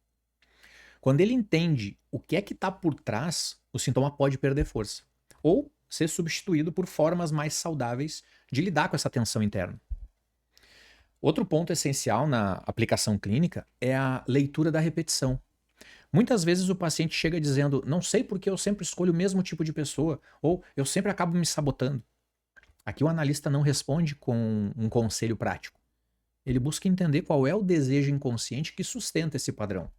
Quando ele entende o que é que está por trás, o sintoma pode perder força ou ser substituído por formas mais saudáveis de lidar com essa tensão interna. Outro ponto essencial na aplicação clínica é a leitura da repetição. Muitas vezes o paciente chega dizendo: não sei porque eu sempre escolho o mesmo tipo de pessoa, ou eu sempre acabo me sabotando. Aqui o analista não responde com um conselho prático. Ele busca entender qual é o desejo inconsciente que sustenta esse padrão.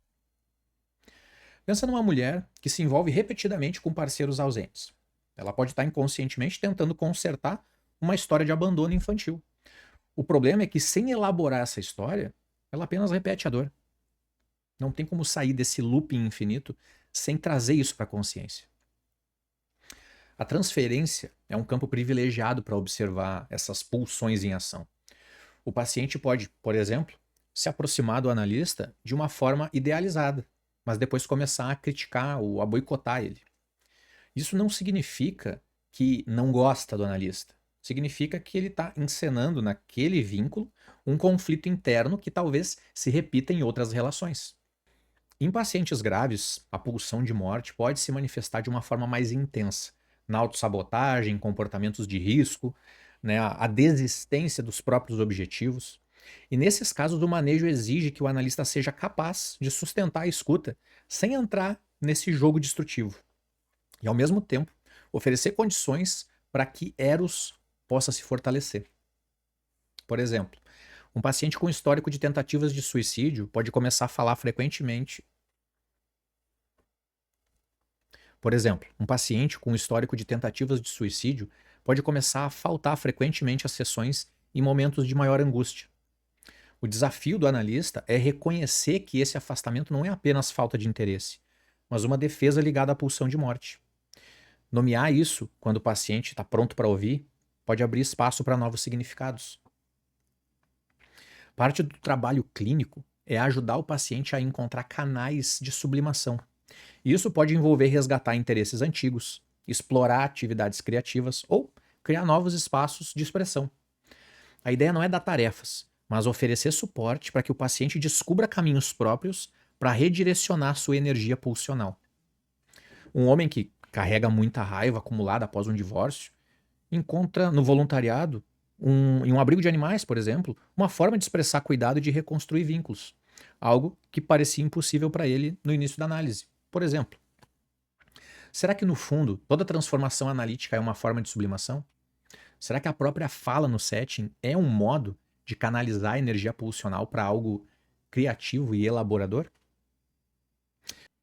Pensa numa mulher que se envolve repetidamente com parceiros ausentes. Ela pode estar inconscientemente tentando consertar uma história de abandono infantil. O problema é que, sem elaborar essa história, ela apenas repete a dor. Não tem como sair desse looping infinito sem trazer isso para a consciência. A transferência é um campo privilegiado para observar essas pulsões em ação. O paciente pode, por exemplo, se aproximar do analista de uma forma idealizada, mas depois começar a criticar ou a boicotar ele. Isso não significa que não gosta do analista. Significa que ele está encenando naquele vínculo um conflito interno que talvez se repita em outras relações. Em pacientes graves, a pulsão de morte pode se manifestar de uma forma mais intensa, na autossabotagem, comportamentos de risco, né, a desistência dos próprios objetivos. E nesses casos, o manejo exige que o analista seja capaz de sustentar a escuta sem entrar nesse jogo destrutivo. E, ao mesmo tempo, oferecer condições para que Eros possa se fortalecer. Por exemplo, um paciente com histórico de tentativas de suicídio pode começar a falar frequentemente. Por exemplo, um paciente com histórico de tentativas de suicídio pode começar a faltar frequentemente às sessões em momentos de maior angústia. O desafio do analista é reconhecer que esse afastamento não é apenas falta de interesse, mas uma defesa ligada à pulsão de morte. Nomear isso, quando o paciente está pronto para ouvir, pode abrir espaço para novos significados. Parte do trabalho clínico é ajudar o paciente a encontrar canais de sublimação. Isso pode envolver resgatar interesses antigos, explorar atividades criativas ou criar novos espaços de expressão. A ideia não é dar tarefas, mas oferecer suporte para que o paciente descubra caminhos próprios para redirecionar sua energia pulsional. Um homem que carrega muita raiva acumulada após um divórcio encontra no voluntariado, em um abrigo de animais, por exemplo, uma forma de expressar cuidado e de reconstruir vínculos. Algo que parecia impossível para ele no início da análise. Por exemplo, será que no fundo toda transformação analítica é uma forma de sublimação? Será que a própria fala no setting é um modo de canalizar a energia pulsional para algo criativo e elaborador?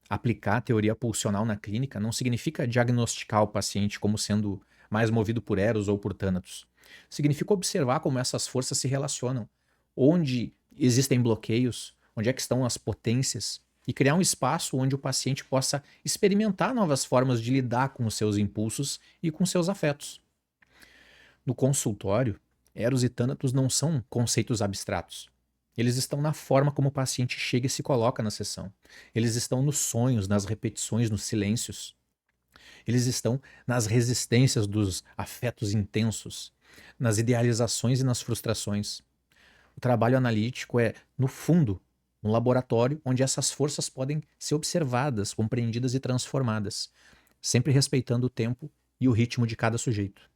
Aplicar a teoria pulsional na clínica não significa diagnosticar o paciente como sendo mais movido por Eros ou por Thanatos. Significa observar como essas forças se relacionam, onde existem bloqueios, onde é que estão as potências, e criar um espaço onde o paciente possa experimentar novas formas de lidar com os seus impulsos e com seus afetos. No consultório, Eros e Thanatos não são conceitos abstratos. Eles estão na forma como o paciente chega e se coloca na sessão. Eles estão nos sonhos, nas repetições, nos silêncios. Eles estão nas resistências dos afetos intensos, nas idealizações e nas frustrações. O trabalho analítico é, no fundo, um laboratório onde essas forças podem ser observadas, compreendidas e transformadas, sempre respeitando o tempo e o ritmo de cada sujeito.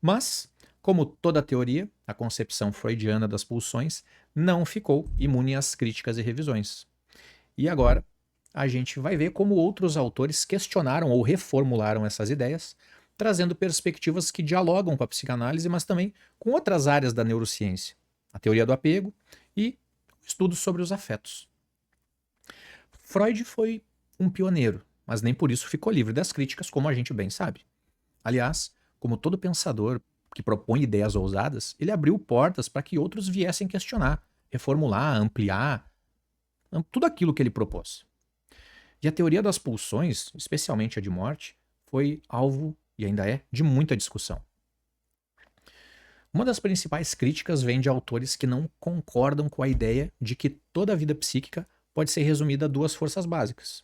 Mas, como toda teoria, a concepção freudiana das pulsões não ficou imune às críticas e revisões. E agora, a gente vai ver como outros autores questionaram ou reformularam essas ideias, trazendo perspectivas que dialogam com a psicanálise, mas também com outras áreas da neurociência, a teoria do apego e estudos sobre os afetos. Freud foi um pioneiro, mas nem por isso ficou livre das críticas, como a gente bem sabe. Aliás, como todo pensador que propõe ideias ousadas, ele abriu portas para que outros viessem questionar, reformular, ampliar tudo aquilo que ele propôs. E a teoria das pulsões, especialmente a de morte, foi alvo, e ainda é, de muita discussão. Uma das principais críticas vem de autores que não concordam com a ideia de que toda a vida psíquica pode ser resumida a duas forças básicas.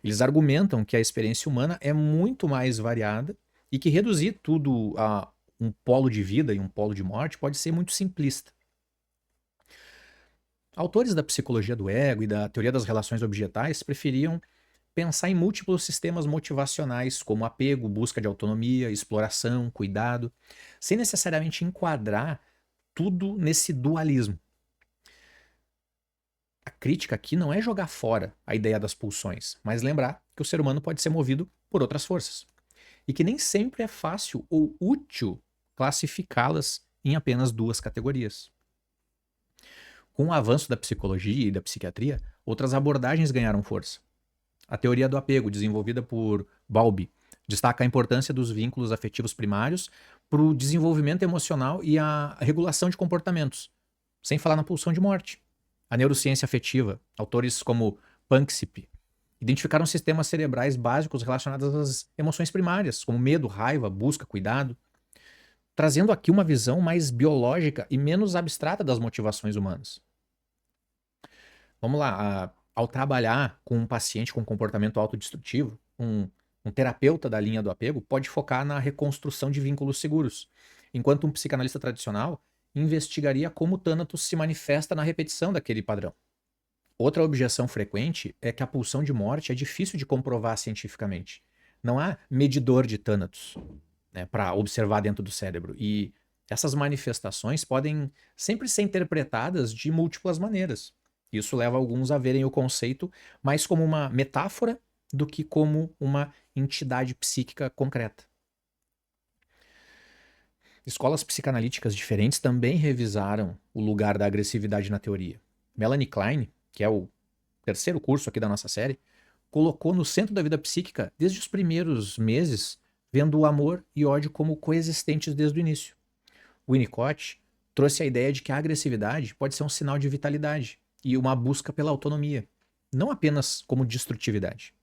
Eles argumentam que a experiência humana é muito mais variada e que reduzir tudo a um polo de vida e um polo de morte pode ser muito simplista. Autores da psicologia do ego e da teoria das relações objetais preferiam pensar em múltiplos sistemas motivacionais, como apego, busca de autonomia, exploração, cuidado, sem necessariamente enquadrar tudo nesse dualismo. A crítica aqui não é jogar fora a ideia das pulsões, mas lembrar que o ser humano pode ser movido por outras forças. E que nem sempre é fácil ou útil classificá-las em apenas duas categorias. Com o avanço da psicologia e da psiquiatria, outras abordagens ganharam força. A teoria do apego, desenvolvida por Bowlby, destaca a importância dos vínculos afetivos primários para o desenvolvimento emocional e a regulação de comportamentos, sem falar na pulsão de morte. A neurociência afetiva, autores como Panksepp, identificaram sistemas cerebrais básicos relacionados às emoções primárias, como medo, raiva, busca, cuidado, trazendo aqui uma visão mais biológica e menos abstrata das motivações humanas. Vamos lá, ao trabalhar com um paciente com comportamento autodestrutivo, um terapeuta da linha do apego pode focar na reconstrução de vínculos seguros, enquanto um psicanalista tradicional investigaria como o Thanatos se manifesta na repetição daquele padrão. Outra objeção frequente é que a pulsão de morte é difícil de comprovar cientificamente. Não há medidor de Thanatos, né, para observar dentro do cérebro. E essas manifestações podem sempre ser interpretadas de múltiplas maneiras. Isso leva alguns a verem o conceito mais como uma metáfora do que como uma entidade psíquica concreta. Escolas psicanalíticas diferentes também revisaram o lugar da agressividade na teoria. Melanie Klein, que é o terceiro curso aqui da nossa série, colocou no centro da vida psíquica desde os primeiros meses, vendo o amor e ódio como coexistentes desde o início. Winnicott trouxe a ideia de que a agressividade pode ser um sinal de vitalidade e uma busca pela autonomia, não apenas como destrutividade.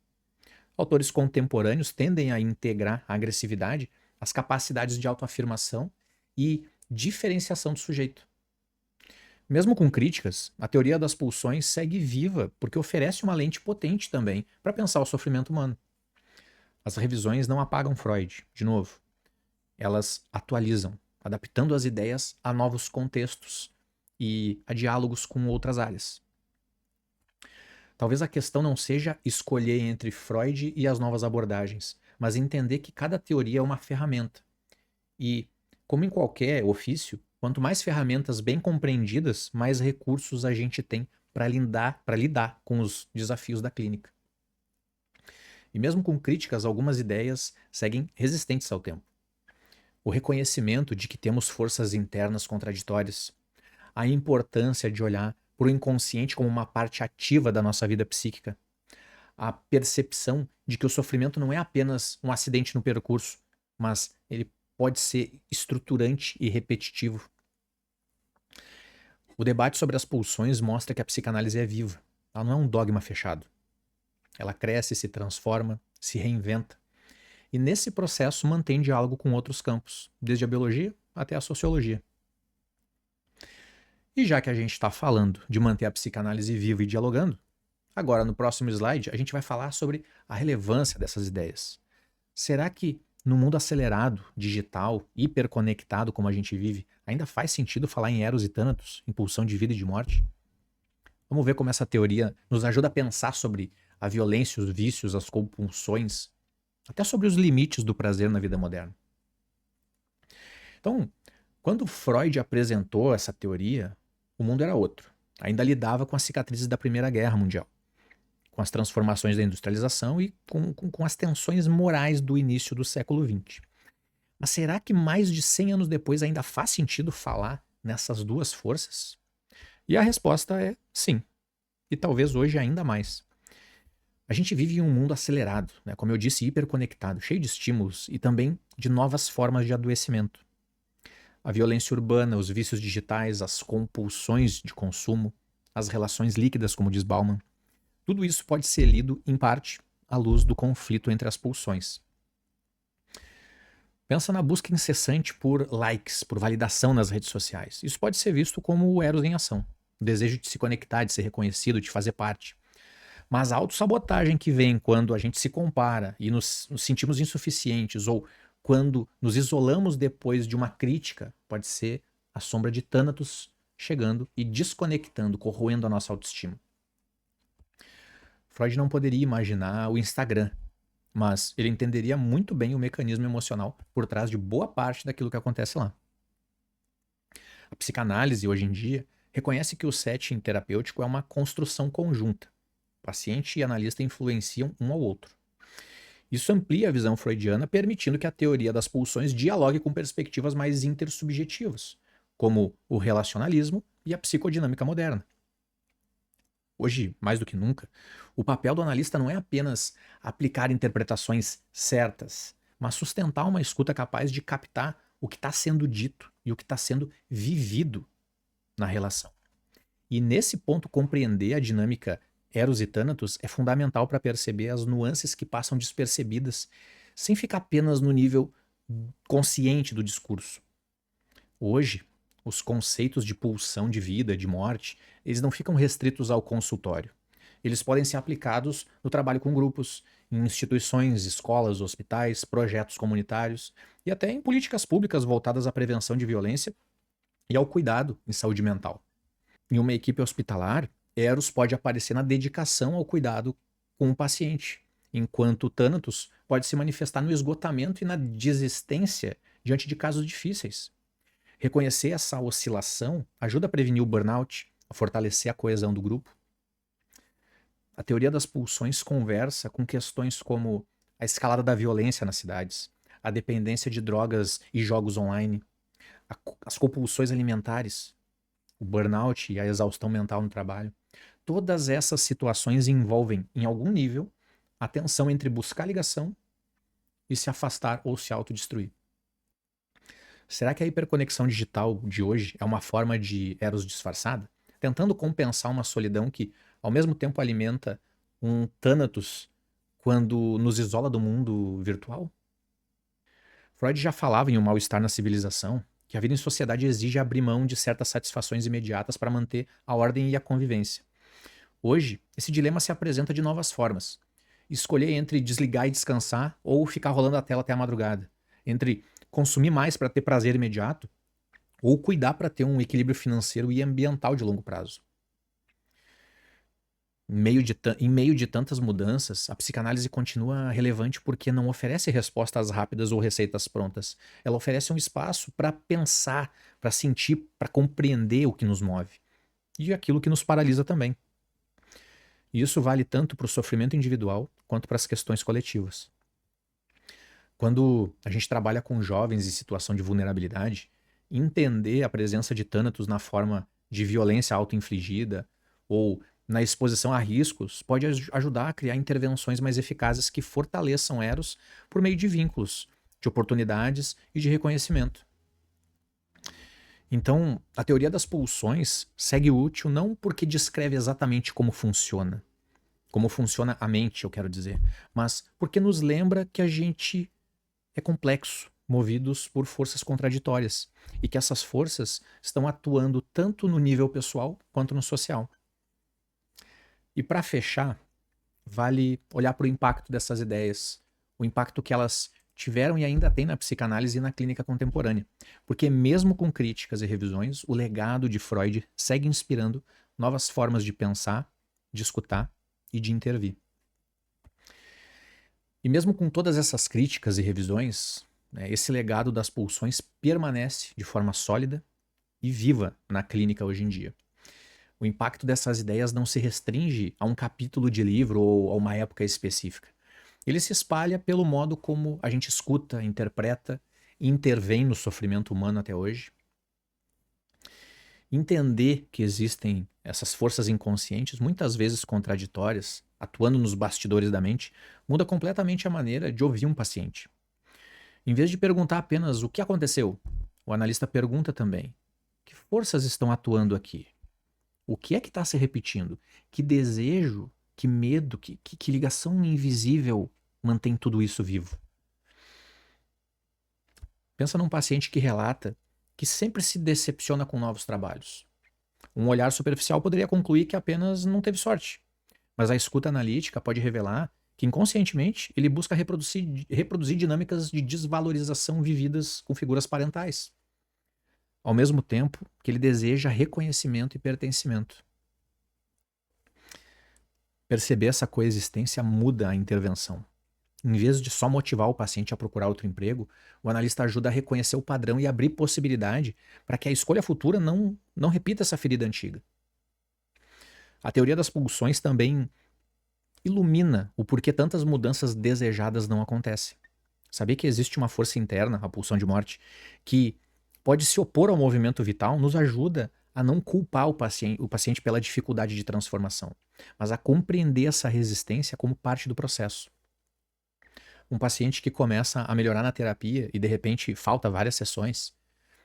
Autores contemporâneos tendem a integrar a agressividade às capacidades de autoafirmação e diferenciação do sujeito. Mesmo com críticas, a teoria das pulsões segue viva porque oferece uma lente potente também para pensar o sofrimento humano. As revisões não apagam Freud, de novo. Elas atualizam, adaptando as ideias a novos contextos e a diálogos com outras áreas. Talvez a questão não seja escolher entre Freud e as novas abordagens, mas entender que cada teoria é uma ferramenta. E, como em qualquer ofício, quanto mais ferramentas bem compreendidas, mais recursos a gente tem para lidar com os desafios da clínica. E mesmo com críticas, algumas ideias seguem resistentes ao tempo. O reconhecimento de que temos forças internas contraditórias, a importância de olhar para o inconsciente como uma parte ativa da nossa vida psíquica, a percepção de que o sofrimento não é apenas um acidente no percurso, mas ele pode ser estruturante e repetitivo. O debate sobre as pulsões mostra que a psicanálise é viva. Ela não é um dogma fechado. Ela cresce, se transforma, se reinventa. E nesse processo mantém diálogo com outros campos, desde a biologia até a sociologia. E já que a gente está falando de manter a psicanálise viva e dialogando, agora no próximo slide a gente vai falar sobre a relevância dessas ideias. Será que no mundo acelerado, digital, hiperconectado como a gente vive, ainda faz sentido falar em Eros e Thanatos, em pulsão de vida e de morte? Vamos ver como essa teoria nos ajuda a pensar sobre a violência, os vícios, as compulsões, até sobre os limites do prazer na vida moderna. Então, quando Freud apresentou essa teoria, o mundo era outro. Ainda lidava com as cicatrizes da Primeira Guerra Mundial. com as transformações da industrialização e com as tensões morais do início do século XX. Mas será que mais de 100 anos depois ainda faz sentido falar nessas duas forças? E a resposta é sim, e talvez hoje ainda mais. A gente vive em um mundo acelerado, né? Como eu disse, hiperconectado, cheio de estímulos e também de novas formas de adoecimento. A violência urbana, os vícios digitais, as compulsões de consumo, as relações líquidas, como diz Bauman, tudo isso pode ser lido, em parte, à luz do conflito entre as pulsões. Pensa na busca incessante por likes, por validação nas redes sociais. Isso pode ser visto como o Eros em ação, o desejo de se conectar, de ser reconhecido, de fazer parte. Mas a autossabotagem que vem quando a gente se compara e nos sentimos insuficientes ou quando nos isolamos depois de uma crítica pode ser a sombra de Thanatos chegando e desconectando, corroendo a nossa autoestima. Freud não poderia imaginar o Instagram, mas ele entenderia muito bem o mecanismo emocional por trás de boa parte daquilo que acontece lá. A psicanálise, hoje em dia, reconhece que o setting terapêutico é uma construção conjunta. Paciente e analista influenciam um ao outro. Isso amplia a visão freudiana, permitindo que a teoria das pulsões dialogue com perspectivas mais intersubjetivas, como o relacionalismo e a psicodinâmica moderna. Hoje, mais do que nunca, o papel do analista não é apenas aplicar interpretações certas, mas sustentar uma escuta capaz de captar o que está sendo dito e o que está sendo vivido na relação. E nesse ponto, compreender a dinâmica Eros e Thanatos é fundamental para perceber as nuances que passam despercebidas, sem ficar apenas no nível consciente do discurso. Hoje, os conceitos de pulsão de vida, de morte, eles não ficam restritos ao consultório. Eles podem ser aplicados no trabalho com grupos, em instituições, escolas, hospitais, projetos comunitários e até em políticas públicas voltadas à prevenção de violência e ao cuidado em saúde mental. Em uma equipe hospitalar, Eros pode aparecer na dedicação ao cuidado com o paciente, enquanto Thanatos pode se manifestar no esgotamento e na desistência diante de casos difíceis. Reconhecer essa oscilação ajuda a prevenir o burnout, a fortalecer a coesão do grupo. A teoria das pulsões conversa com questões como a escalada da violência nas cidades, a dependência de drogas e jogos online, as compulsões alimentares, o burnout e a exaustão mental no trabalho. Todas essas situações envolvem, em algum nível, a tensão entre buscar ligação e se afastar ou se autodestruir. Será que a hiperconexão digital de hoje é uma forma de Eros disfarçada? Tentando compensar uma solidão que, ao mesmo tempo, alimenta um Thanatos quando nos isola do mundo virtual? Freud já falava em um mal-estar na civilização, que a vida em sociedade exige abrir mão de certas satisfações imediatas para manter a ordem e a convivência. Hoje, esse dilema se apresenta de novas formas. Escolher entre desligar e descansar ou ficar rolando a tela até a madrugada. Entre consumir mais para ter prazer imediato ou cuidar para ter um equilíbrio financeiro e ambiental de longo prazo. Em meio de tantas mudanças, a psicanálise continua relevante porque não oferece respostas rápidas ou receitas prontas. Ela oferece um espaço para pensar, para sentir, para compreender o que nos move e aquilo que nos paralisa também. E isso vale tanto para o sofrimento individual quanto para as questões coletivas. Quando a gente trabalha com jovens em situação de vulnerabilidade, entender a presença de Thanatos na forma de violência auto-infligida ou na exposição a riscos pode ajudar a criar intervenções mais eficazes que fortaleçam Eros por meio de vínculos, de oportunidades e de reconhecimento. Então, a teoria das pulsões segue útil não porque descreve exatamente como funciona a mente, eu quero dizer, mas porque nos lembra que a gente é complexo, movidos por forças contraditórias, e que essas forças estão atuando tanto no nível pessoal quanto no social. E para fechar, vale olhar para o impacto dessas ideias, o impacto que elas tiveram e ainda têm na psicanálise e na clínica contemporânea. Porque mesmo com críticas e revisões, o legado de Freud segue inspirando novas formas de pensar, de escutar e de intervir. E mesmo com todas essas críticas e revisões, né, esse legado das pulsões permanece de forma sólida e viva na clínica hoje em dia. O impacto dessas ideias não se restringe a um capítulo de livro ou a uma época específica. Ele se espalha pelo modo como a gente escuta, interpreta e intervém no sofrimento humano até hoje. Entender que existem essas forças inconscientes, muitas vezes contraditórias, atuando nos bastidores da mente, muda completamente a maneira de ouvir um paciente. Em vez de perguntar apenas o que aconteceu, o analista pergunta também: que forças estão atuando aqui? O que é que está se repetindo? Que desejo, que medo, que ligação invisível mantém tudo isso vivo? Pensa num paciente que relata que sempre se decepciona com novos trabalhos. Um olhar superficial poderia concluir que apenas não teve sorte, mas a escuta analítica pode revelar que inconscientemente ele busca reproduzir dinâmicas de desvalorização vividas com figuras parentais, ao mesmo tempo que ele deseja reconhecimento e pertencimento. Perceber essa coexistência muda a intervenção. Em vez de só motivar o paciente a procurar outro emprego, o analista ajuda a reconhecer o padrão e abrir possibilidade para que a escolha futura não repita essa ferida antiga. A teoria das pulsões também ilumina o porquê tantas mudanças desejadas não acontecem. Saber que existe uma força interna, a pulsão de morte, que pode se opor ao movimento vital, nos ajuda a não culpar o paciente pela dificuldade de transformação, mas a compreender essa resistência como parte do processo. Um paciente que começa a melhorar na terapia e de repente falta várias sessões,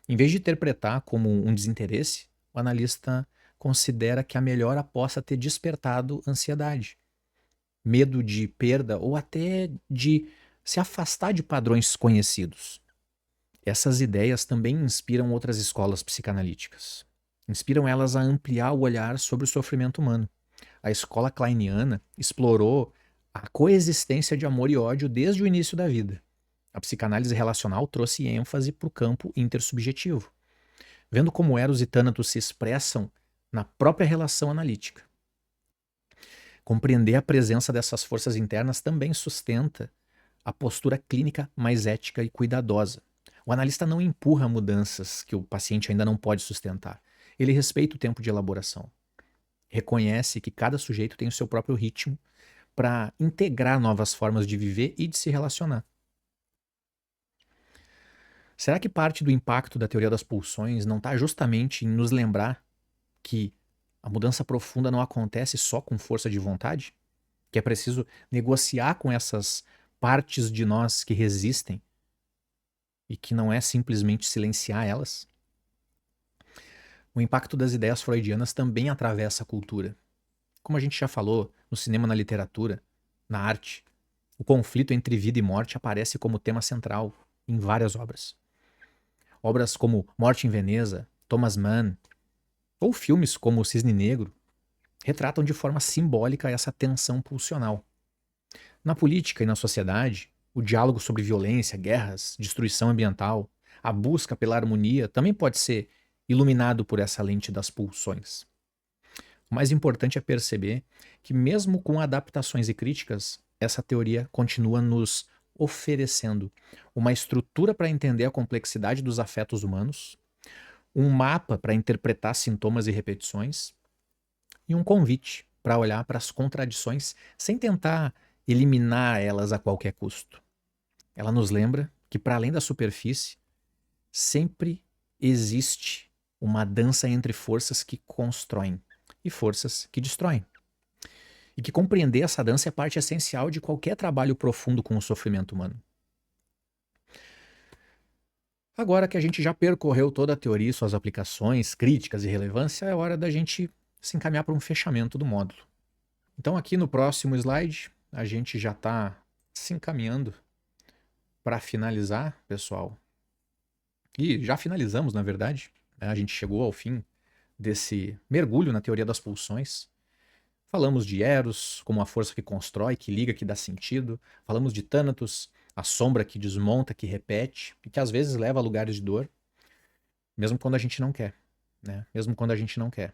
em vez de interpretar como um desinteresse, o analista considera que a melhora possa ter despertado ansiedade, medo de perda ou até de se afastar de padrões conhecidos. Essas ideias também inspiram outras escolas psicanalíticas. Inspiram elas a ampliar o olhar sobre o sofrimento humano. A escola kleiniana explorou a coexistência de amor e ódio desde o início da vida. A psicanálise relacional trouxe ênfase para o campo intersubjetivo, vendo como Eros e Thanatos se expressam na própria relação analítica. Compreender a presença dessas forças internas também sustenta a postura clínica mais ética e cuidadosa. O analista não empurra mudanças que o paciente ainda não pode sustentar. Ele respeita o tempo de elaboração. Reconhece que cada sujeito tem o seu próprio ritmo para integrar novas formas de viver e de se relacionar. Será que parte do impacto da teoria das pulsões não está justamente em nos lembrar que a mudança profunda não acontece só com força de vontade? Que é preciso negociar com essas partes de nós que resistem e que não é simplesmente silenciar elas? O impacto das ideias freudianas também atravessa a cultura. Como a gente já falou, no cinema, na literatura, na arte, o conflito entre vida e morte aparece como tema central em várias obras. Obras como Morte em Veneza, Thomas Mann, ou filmes como O Cisne Negro, retratam de forma simbólica essa tensão pulsional. Na política e na sociedade, o diálogo sobre violência, guerras, destruição ambiental, a busca pela harmonia também pode ser iluminado por essa lente das pulsões. O mais importante é perceber que, mesmo com adaptações e críticas, essa teoria continua nos oferecendo uma estrutura para entender a complexidade dos afetos humanos, um mapa para interpretar sintomas e repetições, e um convite para olhar para as contradições sem tentar eliminar elas a qualquer custo. Ela nos lembra que, para além da superfície, sempre existe uma dança entre forças que constroem e forças que destroem. E que compreender essa dança é parte essencial de qualquer trabalho profundo com o sofrimento humano. Agora que a gente já percorreu toda a teoria e suas aplicações, críticas e relevância, é hora da gente se encaminhar para um fechamento do módulo. Então aqui no próximo slide, a gente já está se encaminhando para finalizar, pessoal. E já finalizamos, na verdade. Né? A gente chegou ao fim desse mergulho na teoria das pulsões. Falamos de Eros como a força que constrói, que liga, que dá sentido. Falamos de Thanatos, a sombra que desmonta, que repete e que às vezes leva a lugares de dor, mesmo quando a gente não quer, né? Mesmo quando a gente não quer.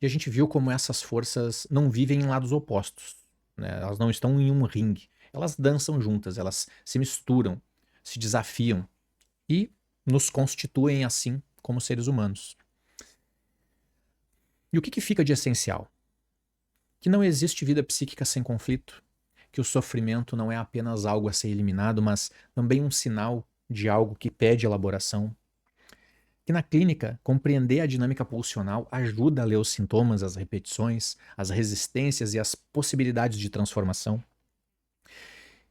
E a gente viu como essas forças não vivem em lados opostos, né? Elas não estão em um ringue. Elas dançam juntas, elas se misturam, se desafiam e nos constituem assim como seres humanos. E o que fica de essencial? Que não existe vida psíquica sem conflito, que o sofrimento não é apenas algo a ser eliminado, mas também um sinal de algo que pede elaboração. Que na clínica, compreender a dinâmica pulsional ajuda a ler os sintomas, as repetições, as resistências e as possibilidades de transformação.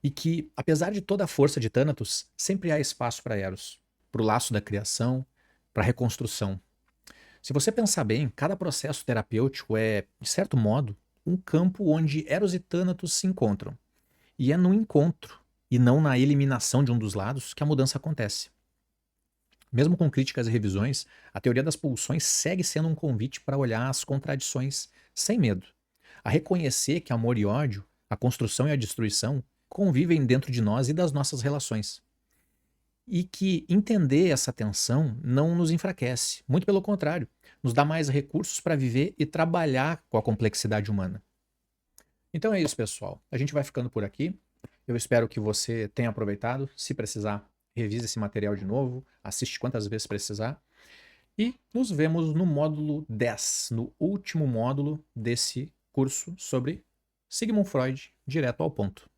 E que, apesar de toda a força de Thanatos, sempre há espaço para Eros, para o laço da criação, para a reconstrução. Se você pensar bem, cada processo terapêutico é, de certo modo, um campo onde Eros e Thanatos se encontram. E é no encontro, e não na eliminação de um dos lados, que a mudança acontece. Mesmo com críticas e revisões, a teoria das pulsões segue sendo um convite para olhar as contradições sem medo, a reconhecer que amor e ódio, a construção e a destruição, convivem dentro de nós e das nossas relações. E que entender essa tensão não nos enfraquece, muito pelo contrário, nos dá mais recursos para viver e trabalhar com a complexidade humana. Então é isso, pessoal. A gente vai ficando por aqui. Eu espero que você tenha aproveitado. Se precisar, revise esse material de novo, assiste quantas vezes precisar. E nos vemos no módulo 10, no último módulo desse curso sobre Sigmund Freud, direto ao ponto.